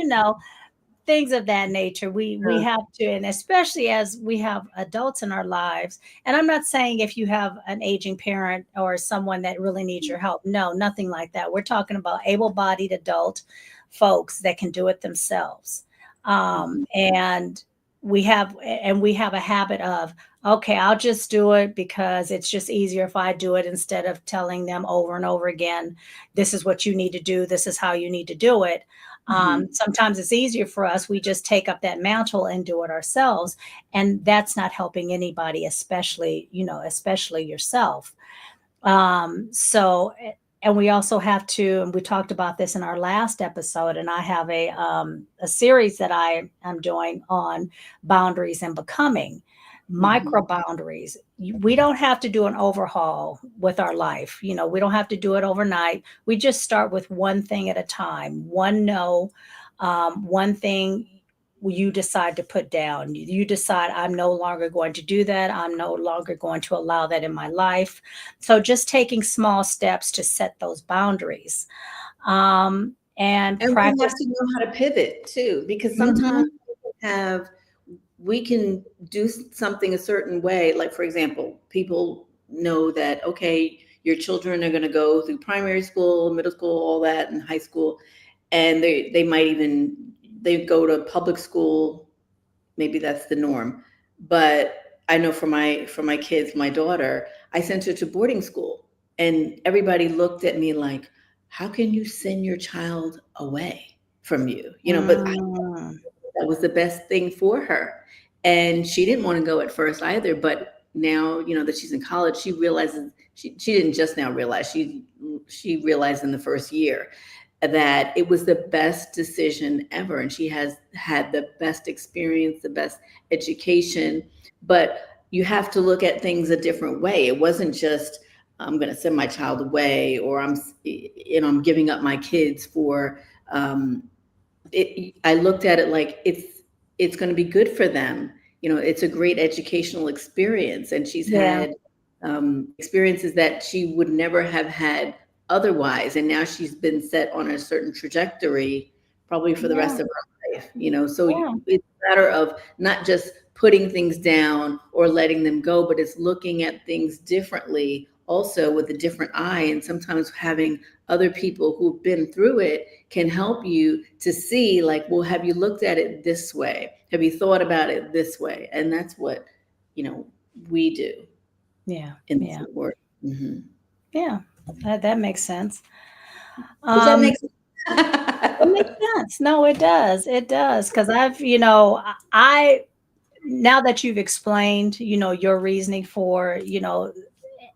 things of that nature we Uh, have to, and especially as we have adults in our lives. And I'm not saying if you have an aging parent or someone that really needs your help, no, nothing like that. We're talking about able-bodied adult folks that can do it themselves. mhm. And we have a habit of, okay, I'll just do it because it's just easier if I do it, instead of telling them over and over again, this is what you need to do, this is how you need to do it. Mhm. Sometimes it's easier for us. We just take up that mantle and do it ourselves. And that's not helping anybody, especially yourself. And we also have to, and we talked about this in our last episode, and I have a series that I am doing on boundaries and becoming Mhm. micro boundaries. We don't have to do an overhaul with our life. We don't have to do it overnight. We just start with one thing at a time, one no, one thing you decide to put down. You decide, I'm no longer going to do that. I'm no longer going to allow that in my life. So just taking small steps to set those boundaries, and And we have practice. to know how to pivot too, because sometimes Mhm. have we can do something a certain way. Like for example, people know that okay, your children are going to go through primary school, middle school, all that, and high school, and they might even they go to public school. Maybe that's the norm, but I know for my kids, my daughter, I sent her to boarding school, and everybody looked at me like, how can you send your child away from you, but Mm, that was the best thing for her. And she didn't want to go at first either, but now, that she's in college, she realizes she didn't just now realize, she realized in the first year that it was the best decision ever. And she has had the best experience, the best education. But you have to look at things a different way. It wasn't just, I'm going to send my child away, or I'm giving up my kids for, I looked at it like it's going to be good for them. It's a great educational experience, and she's yeah, had experiences that she would never have had otherwise. And now she's been set on a certain trajectory, probably for the yeah, rest of her life. So yeah, it's a matter of not just putting things down or letting them go, but it's looking at things differently, also with a different eye, and sometimes having other people who've been through it can help you to see, like, well, have you looked at it this way? Have you thought about it this way? And that's what, you know, we do yeah, in this yeah, work. Hmm. yeah. That makes sense. Does that Um, make sense? it makes sense. No, it does. It does. Because I now that you've explained, your reasoning for,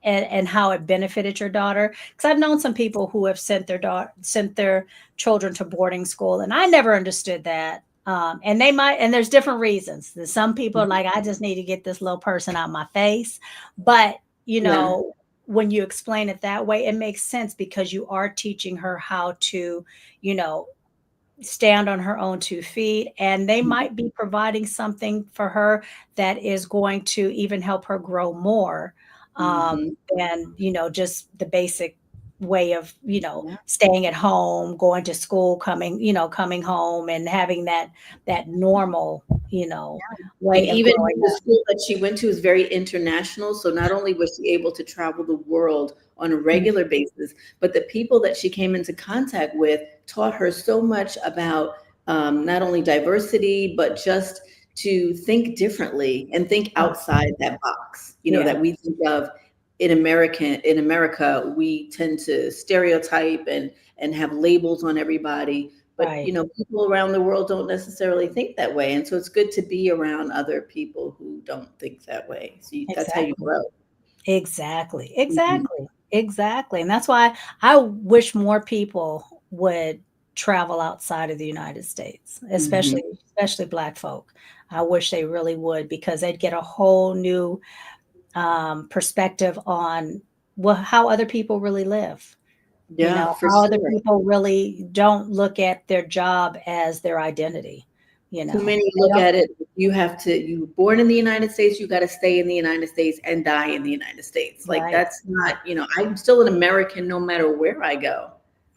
and how it benefited your daughter, because I've known some people who have sent their children to boarding school, and I never understood that. And they might, and there's different reasons. Some people are like, I just need to get this little person out my face. But, Yeah. when you explain it that way, it makes sense because you are teaching her how to, you know, stand on her own 2 feet, and they might be providing something for her that is going to even help her grow more, Mm-hmm. than just the basic way of Yeah. staying at home, going to school, coming home, and having that normal Like way of even growing the up. school that she went to is very international. So not only was she able to travel the world on a Mm, regular basis, but the people that she came into contact with taught her so much about not only diversity, but just to think differently and think mm, outside that box, yeah, that we think of in America, we tend to stereotype and have labels on everybody. But right, people around the world don't necessarily think that way, and so it's good to be around other people who don't think that way. So that's how you exactly. grow. Exactly, Mhm. exactly, exactly, and that's why I wish more people would travel outside of the United States, Mhm. especially Black folk. I wish they really would, because they'd get a whole new perspective on how other people really live. Yeah, for How other sure. people really don't look at their job as their identity. Too many They look don't. at it, you were born in the United States, you gotta stay in the United States and die in the United States. Like, Right, that's not I'm still an American no matter where I go.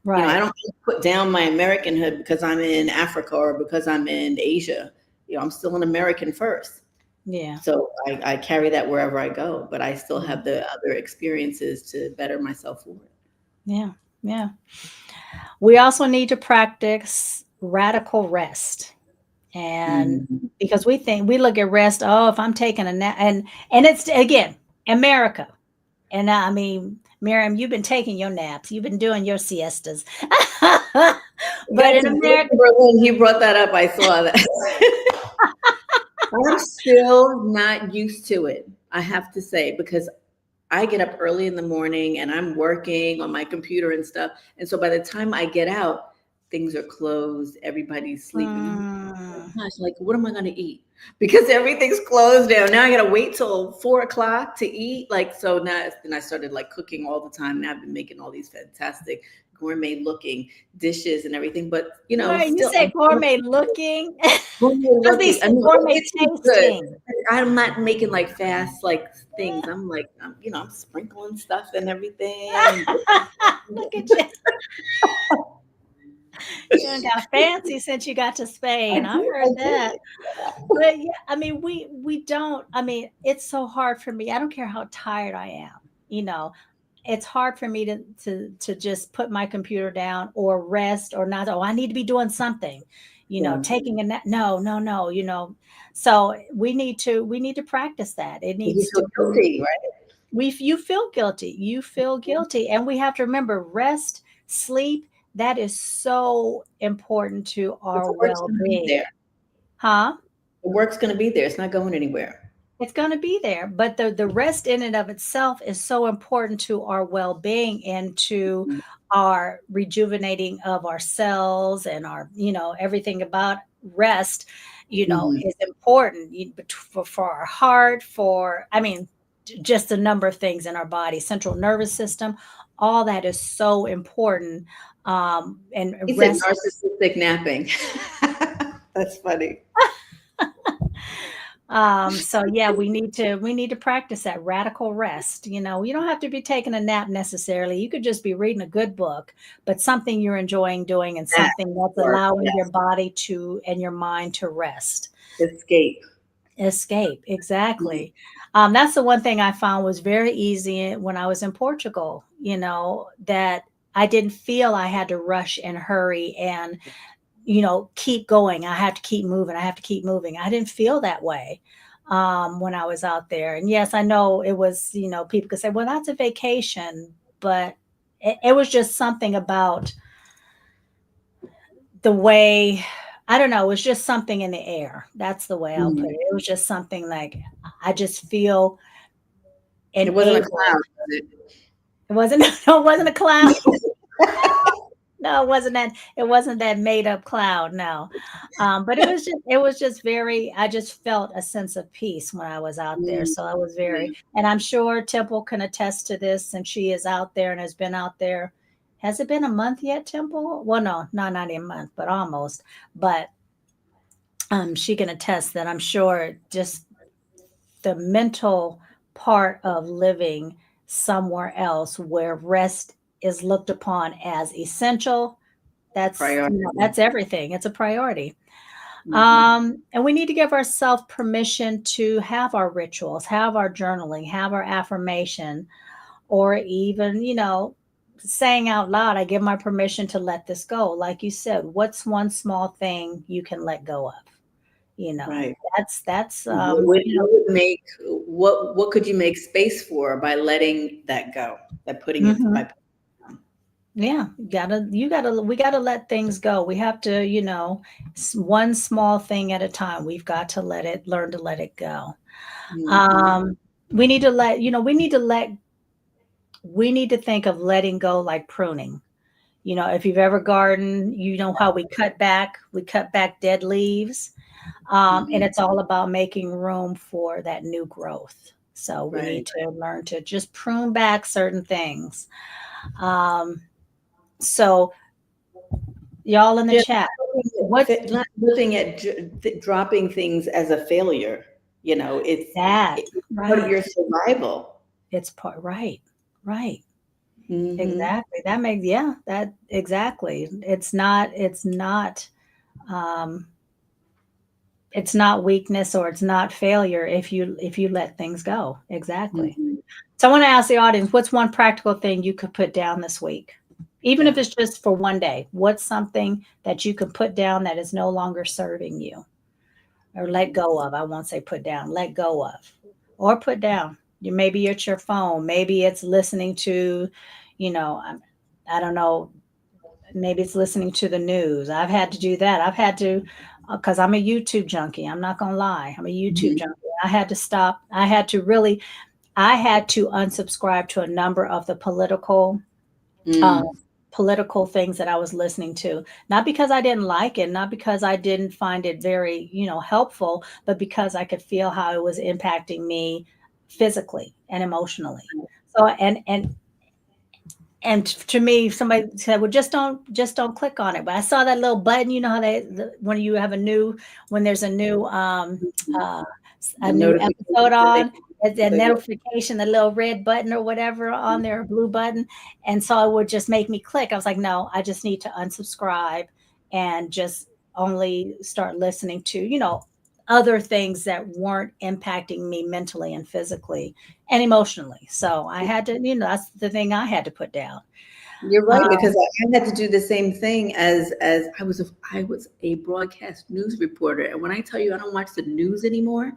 I right, don't put down my Americanhood because I'm in Africa or because I'm in Asia. I'm still an American first. yeah, So I carry that wherever I go, but I still yeah, have the other experiences to better myself for it. yeah, yeah. We also need to practice radical rest. And Mhm. because we look at rest, oh, if I'm taking a nap, and it's again, America. And I mean, Miriam, you've been taking your naps, you've been doing your siestas. But That's in great America, in Berlin. He brought that up. I saw that. I'm still not used to it, I have to say, because I get up early in the morning and I'm working on my computer and stuff. And so by the time I get out, things are closed, everybody's sleeping. I'm like, oh mm, my gosh, like, what am I going to eat? Because everything's closed down. Now I got to wait till 4 o'clock to eat. Like, so now, then I started like cooking all the time. Now I've been making all these fantastic gourmet looking dishes and everything. But, right, you still, say gourmet looking. gourmet Just be looking. I mean, gourmet it's good. tasting. I'm not making like fast like things. I'm like, I'm sprinkling stuff and everything. And Look at you. You done got fancy since you got to I Spain. I did, I heard that. did. But yeah, I mean, we don't. I mean, it's so hard for me. I don't care how tired I am. You know, it's hard for me to just put my computer down or rest or not. Oh, I need to be doing something. Yeah. Taking a nap. No, no, no. So we need to practice that. It 'Cause you needs feel to be. guilty, right? You feel guilty. You feel guilty, and we have to remember rest, sleep. That is so important to But our the work's gonna be well-being, there. huh? The work's gonna be there. It's not going anywhere. It's going to be there, but the rest in and of itself is so important to our well-being and to Mhm. our rejuvenating of our cells and our everything about rest Mhm. is important for our heart, for I mean just a number of things in our body, central nervous system, all that is so important. And He said rest. narcissistic napping. That's funny. So yeah, we need to practice that radical rest. You don't have to be taking a nap necessarily. You could just be reading a good book, but something you're enjoying doing and That something that's part, allowing your yes. body to and your mind to rest. Escape. Escape, Mhm. exactly. That's the one thing I found was very easy when I was in Portugal, that I didn't feel I had to rush and hurry and keep going. I have to keep moving. I have to keep moving. I didn't feel that way when I was out there. And yes, I know it was, people could say, well, that's a vacation, but it was just something about the way. I don't know, it was just something in the air. That's the way I'll put Mm. it. It was just something like I just feel It wasn't a enabled. cloud, was It wasn't no, it wasn't a cloud. it? No, it wasn't that made up cloud, no. But it was just very I just felt a sense of peace when I was out there. Mm, So I was yeah. very and I'm sure Temple can attest to this and she is out there and has been out there. Has it been a month yet, Temple? Well, no, not even a month, but almost. But she can attest that I'm sure just the mental part of living somewhere else where rest is looked upon as essential. Priority. That's everything. It's a priority. Hmm. And we need to give ourselves permission to have our rituals, have our journaling, have our affirmation, or even, saying out loud, I give my permission to let this go. Like you said, what's one small thing you can let go of? You know, Right. that's What would make what could you make space for by letting that go? By putting it by mhm. Yeah, we gotta let things go. We have to, one small thing at a time. We've got to learn to let it go. mm-hmm. Um, we need to we need to think of letting go like pruning. If you've ever gardened, you know how we cut back dead leaves. And Hmm. it's all about making room for that new growth. So we Right. need to learn to just prune back certain things. Um, so y'all in the Yeah, chat, what's not looking at dropping things as a failure. that? It's part of Right. your survival. It's part right. Right. Hmm. Exactly. That makes yeah, that exactly. Um it's not weakness or it's not failure if you let things go. Exactly. Hmm. So I want to ask the audience, what's one practical thing you could put down this week? Even if Yeah. it's just for one day, what's something that you can put down that is no longer serving you? Or let go of. I won't say put down, let go of. Or put down. Maybe it's your phone, maybe it's listening to, you know, I don't know, maybe it's listening to the news. I've had to do that. I've had to because I'm a YouTube junkie. I'm not gonna lie. I'm a YouTube Mhm. junkie. I had to stop. I had to unsubscribe to a number of the uh, Mm. political things that I was listening to. Not because I didn't like it, not because I didn't find it very, helpful, but because I could feel how it was impacting me physically and emotionally. So and to me, somebody said, "Well, just don't click on it." But I saw that little button. You know how when you have when there's uh, The a new notification episode that they on, that they will. notification, the little red button or whatever on there, blue button, and so it would just make me click. I was like, "No, I just need to unsubscribe and just only start listening to other things that weren't impacting me mentally and physically." And emotionally. So I had to, that's the thing I had to put down. You're right, Um, because I had to do the same thing as I was a broadcast news reporter, and when I tell you I don't watch the news anymore,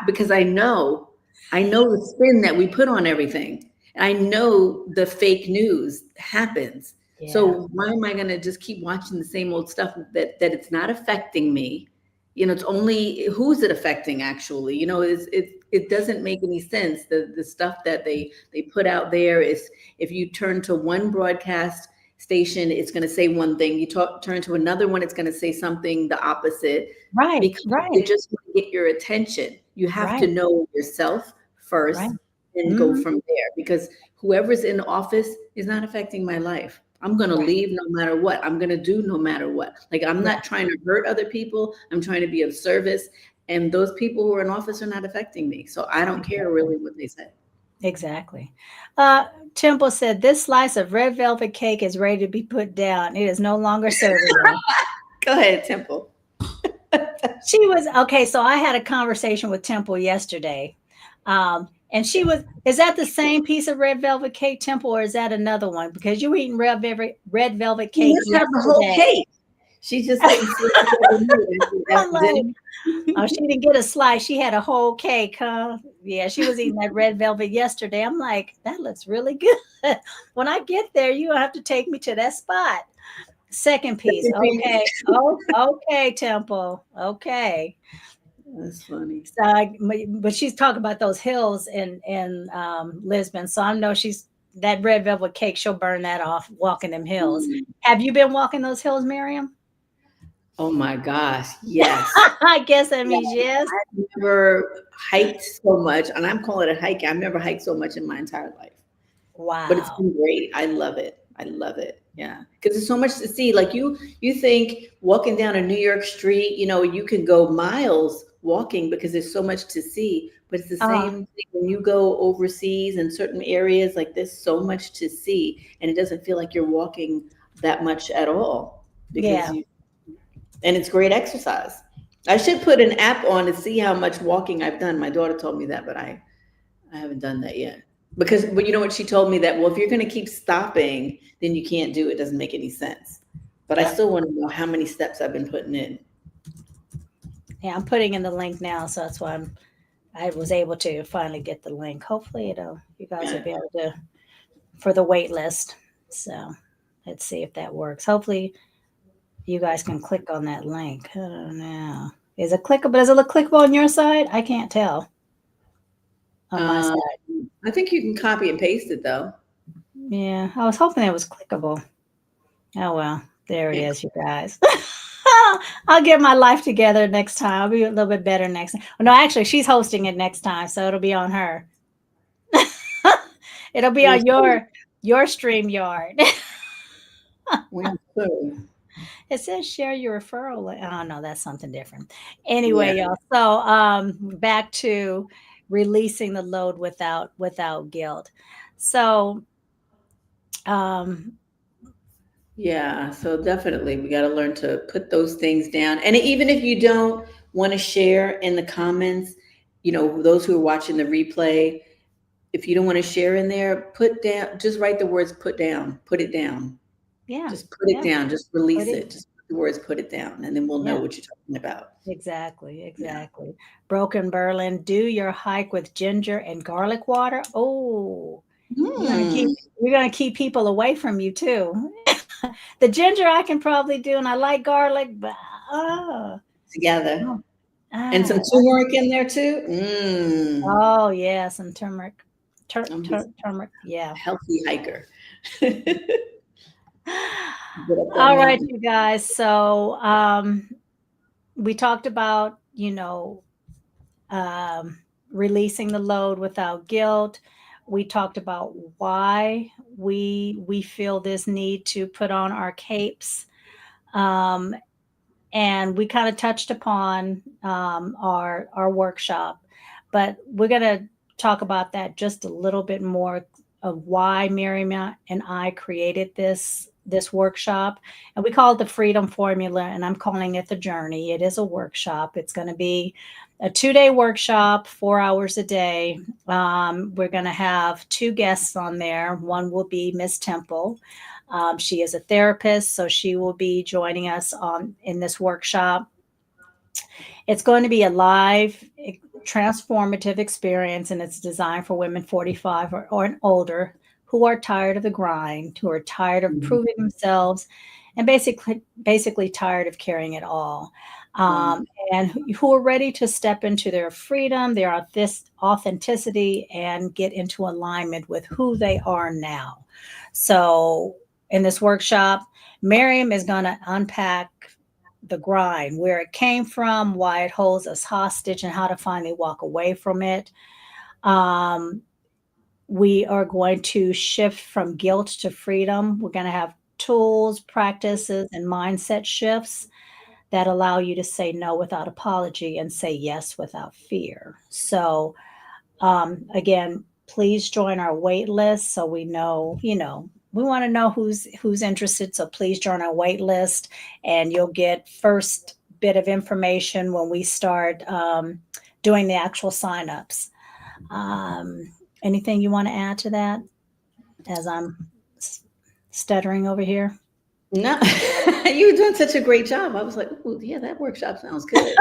because I know the spin that we put on everything. I know the fake news happens. yeah, So why am I going to just keep watching the same old stuff that it's not affecting me? It's only who's it affecting actually? It doesn't make any sense. The stuff that they put out there is, if you turn to one broadcast station, it's going to say one thing. Turn to another one, it's going to say something the opposite, right, because they right, just want to get your attention. You have to right, know yourself right. first and go Hmm. from there, because whoever's in office is not affecting my life. I'm going to Right. leave no matter what. I'm going to do no matter what. Like, I'm Yeah, not trying to hurt other people. I'm trying to be of service. And those people who are in office are not affecting me. So I don't care exactly. really what they say. Exactly. Uh, Temple said, this slice of red velvet cake is ready to be put down. It is no longer serving me. Go ahead, Temple. She was okay. So I had a conversation with Temple yesterday. And is that the same piece of red velvet cake, Temple, or is that another one? Because you were eating red velvet You cake must have the whole yesterday. cake. She just didn't see it together new I'm after like, dinner. oh, she didn't get a slice. She had a whole cake, huh? Yeah, she was eating that red velvet yesterday. I'm like, that looks really good. When I get there, you have to take me to that spot. Second piece. Second piece. Okay. Oh, okay, Temple. Okay. That's funny. So, but she's talking about those hills in Lisbon. So I know she's that red velvet cake. She'll burn that off walking them hills. Mm. Have you been walking those hills, Miriam? Oh my gosh, yes. I guess that Yeah, means yes. I've never hiked so much, and I'm calling it hiking. I've never hiked so much in my entire life. But it's Wow. been great. I love it. I love it. Yeah. Because there's so much to see. Like you think walking down a New York street, you can go miles walking because there's so much to see. But it's the Uh, same thing when you go overseas in certain areas, like there's so much to see. And it doesn't feel like you're walking that much at all because yeah. and it's great exercise. I should put an app on to see how much walking I've done. My daughter told me that, but I haven't done that yet. But you know what she told me that, well, if you're going to keep stopping, then you can't do it. It doesn't make any sense. But I Yep. still want to know how many steps I've been putting in. Yeah. I'm putting in the link now, so that's why I was able to finally get the link. Hopefully, you guys will Yeah. be able to for the wait list. So let's see if that works. Hopefully, you guys can click on that link. I don't know. Is it clickable? Does it look clickable on your side? I can't tell on my Um, side. I think you can copy and paste it though. Yeah, I was hoping it was clickable. Oh well, there it Yeah. is, you guys. I'll get my life together next time. I'll be a little bit better next time. Well, no, actually, she's hosting it next time, so it'll be on her. It'll be We'll on see. your stream yard. We'll see. It says share your referral link. Oh no, that's something different. Yeah. Anyway, y'all. So back to releasing the load without guilt. So um Yeah. So definitely we got to learn to put those things down. And even if you don't want to share in the comments, those who are watching the replay, if you don't want to share in there, put down, just write the words put down, put it down. yeah, Just put it yeah, down, just put release it it. Just put the words put it down, and then we'll know yeah, what you're talking about. exactly, Yeah. exactly. Broken Berlin, do your hike with ginger and garlic water. Oh, you're gonna keep Hmm. you're gonna keep people away from you too. The ginger I can probably do, and I like garlic, but oh, Together. oh, And some ah, turmeric in there too. Mm. oh yeah, some turmeric. I'm just Turmeric, yeah. a healthy hiker. Get up that All right, mountain. you guys. So we talked about, um, releasing the load without guilt. We talked about why we feel this need to put on our capes. Um, and we kind of touched upon our workshop, but we're going to talk about that just a little bit more of why Miriam and I created this workshop, and we call it the Freedom Formula, and I'm calling it the Journey. It is a workshop. It's going to be a 2-day workshop, 4 hours a day. We're going to have two guests on there. One will be Miss Temple. She is a therapist, so she will be joining us on in this workshop. It's going to be a live, transformative experience, and it's designed for women 45 or older who are tired of the grind, who are tired of Mhm. proving themselves, and basically tired of carrying it all, Right. and who are ready to step into their freedom, their authenticity, and get into alignment with who they are now. So, in this workshop, Miriam is going to unpack the grind, where it came from, why it holds us hostage, and how to finally walk away from it. Um, we are going to shift from guilt to freedom. We're going to have tools, practices, and mindset shifts that allow you to say no without apology and say yes without fear. So, again, please join our wait list so we know, we want to know who's interested. So please join our wait list, and you'll get first bit of information when we start doing the actual signups. Anything you want to add to that as I'm stuttering over here? No, you were doing such a great job. I was like, oh, yeah, that workshop sounds good.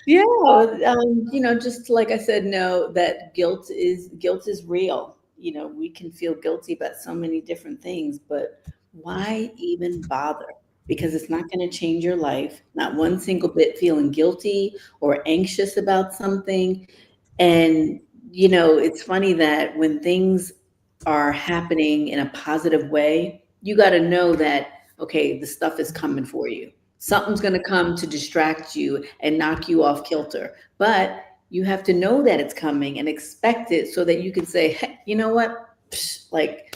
Yeah, just like I said, no, that guilt is real. we can feel guilty about so many different things, but why even bother? Because it's not going to change your life, not one single bit feeling guilty or anxious about something. And, it's funny that when things are happening in a positive way, you got to know that, okay, the stuff is coming for you. Something's going to come to distract you and knock you off kilter. But you have to know that it's coming and expect it so that you can say, hey, you know what? Psh, like,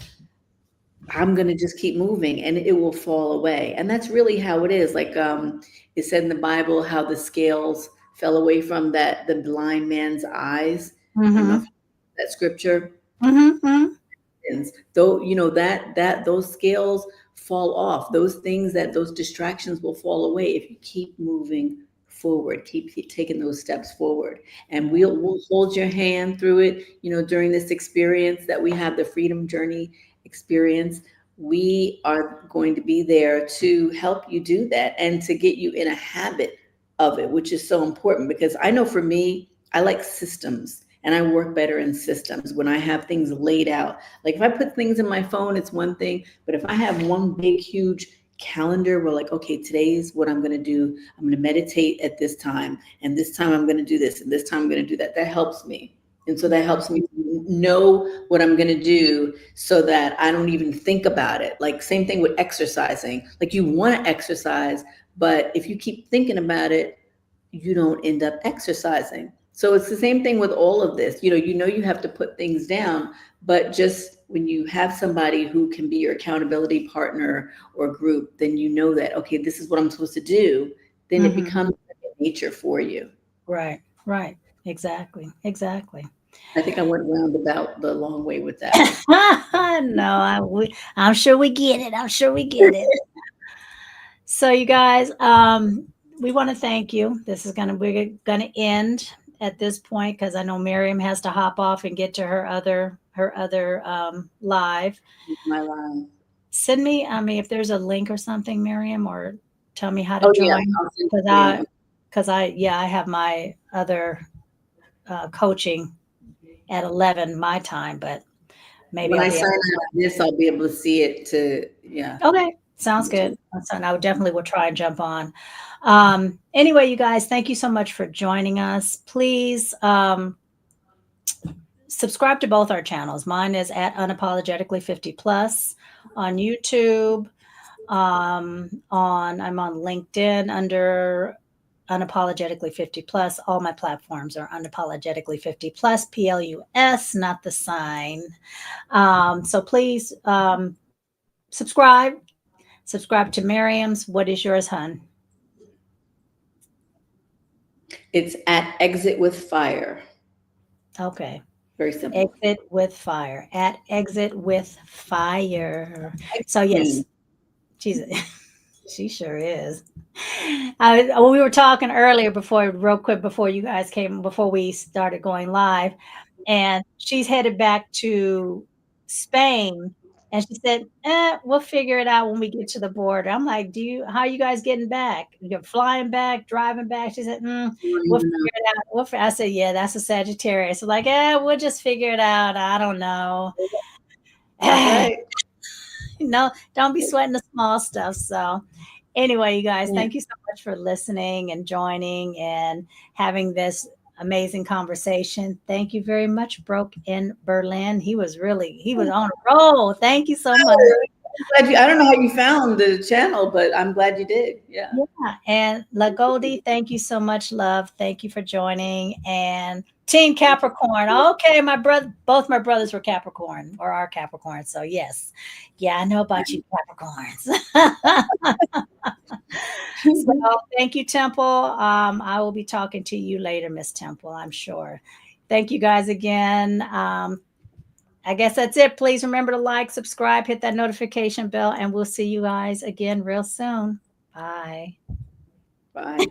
I'm going to just keep moving and it will fall away. And that's really how it is. Like, it said in the Bible how the scales fell away from the blind man's eyes. I don't know if Mm-hmm. that scripture. Mm-hmm. Though, that those scales fall off, those things, that those distractions will fall away if you keep moving forward, keep taking those steps forward. And we'll hold your hand through it, during this experience that we have, the freedom journey experience. We are going to be there to help you do that and to get you in a habit of it, which is so important. Because I know for me, I like systems and I work better in systems when I have things laid out. Like if I put things in my phone, it's one thing, but if I have one big, huge calendar where, like, okay, today's what I'm going to do. I'm going to meditate at this time, and this time I'm going to do this, and this time I'm going to do that. That helps me. And so that Yeah. helps me know what I'm going to do so that I don't even think about it. Like, same thing with exercising. Like, you want to exercise, but if you keep thinking about it, you don't end up exercising. So it's the same thing with all of this. You have to put things down, but just when you have somebody who can be your accountability partner or group, then you know that, okay, this is what I'm supposed to do. Then it Mm-hmm. becomes nature for you. Right. Right. Exactly. Exactly. I think I went roundabout the long way with that one. No, I'm sure we get it. I'm sure we get it. So, you guys, we want to thank you. We're gonna end at this point because I know Miriam has to hop off and get to her other live. My line. Send me, I mean, if there's a link or something, Miriam, or tell me how to Oh yeah, join I'll send because you the I have my other coaching at 11 my time, but maybe when I'll I be sign able out of this, I'll be able to see it to, yeah. to. Okay, sounds good. So I would definitely will try and jump on. Anyway, you guys, thank you so much for joining us. Please subscribe to both our channels. Mine is at Unapologetically 50 Plus on YouTube. I'm on LinkedIn under Unapologetically 50 Plus. All my platforms are Unapologetically 50 Plus, PLUS, not the sign. So please subscribe. Subscribe to Miriam's. What is yours, hun? It's at Exit with Fire. Okay. Very simple. Exit with Fire. At Exit with Fire. So Queen. yes, she's she sure is. When we were talking earlier before, real quick before you guys came, before we started going live, and she's headed back to Spain. And she said, we'll figure it out when we get to the border. I'm like, how are you guys getting back? You're flying back, driving back? She said, I don't we'll even know. figure it out. I said, yeah, that's a Sagittarius. So like, we'll just figure it out. I don't know. That's right. No, don't be sweating the small stuff. So, anyway, you guys, Yeah. thank you so much for listening and joining and having this amazing conversation. Thank you very much, Broke in Berlin. He was on a roll. Thank you so much. I don't know how you found the channel, but I'm glad you did. Yeah. Yeah. And La Goldie, thank you so much, love. Thank you for joining. And Team Capricorn. Okay, both my brothers were Capricorn or are Capricorn. So yes. Yeah, I know about you Capricorns. So thank you, Temple. I will be talking to you later, Miss Temple, I'm sure. Thank you guys again. I guess that's it. Please remember to like, subscribe, hit that notification bell, and we'll see you guys again real soon. Bye. Bye.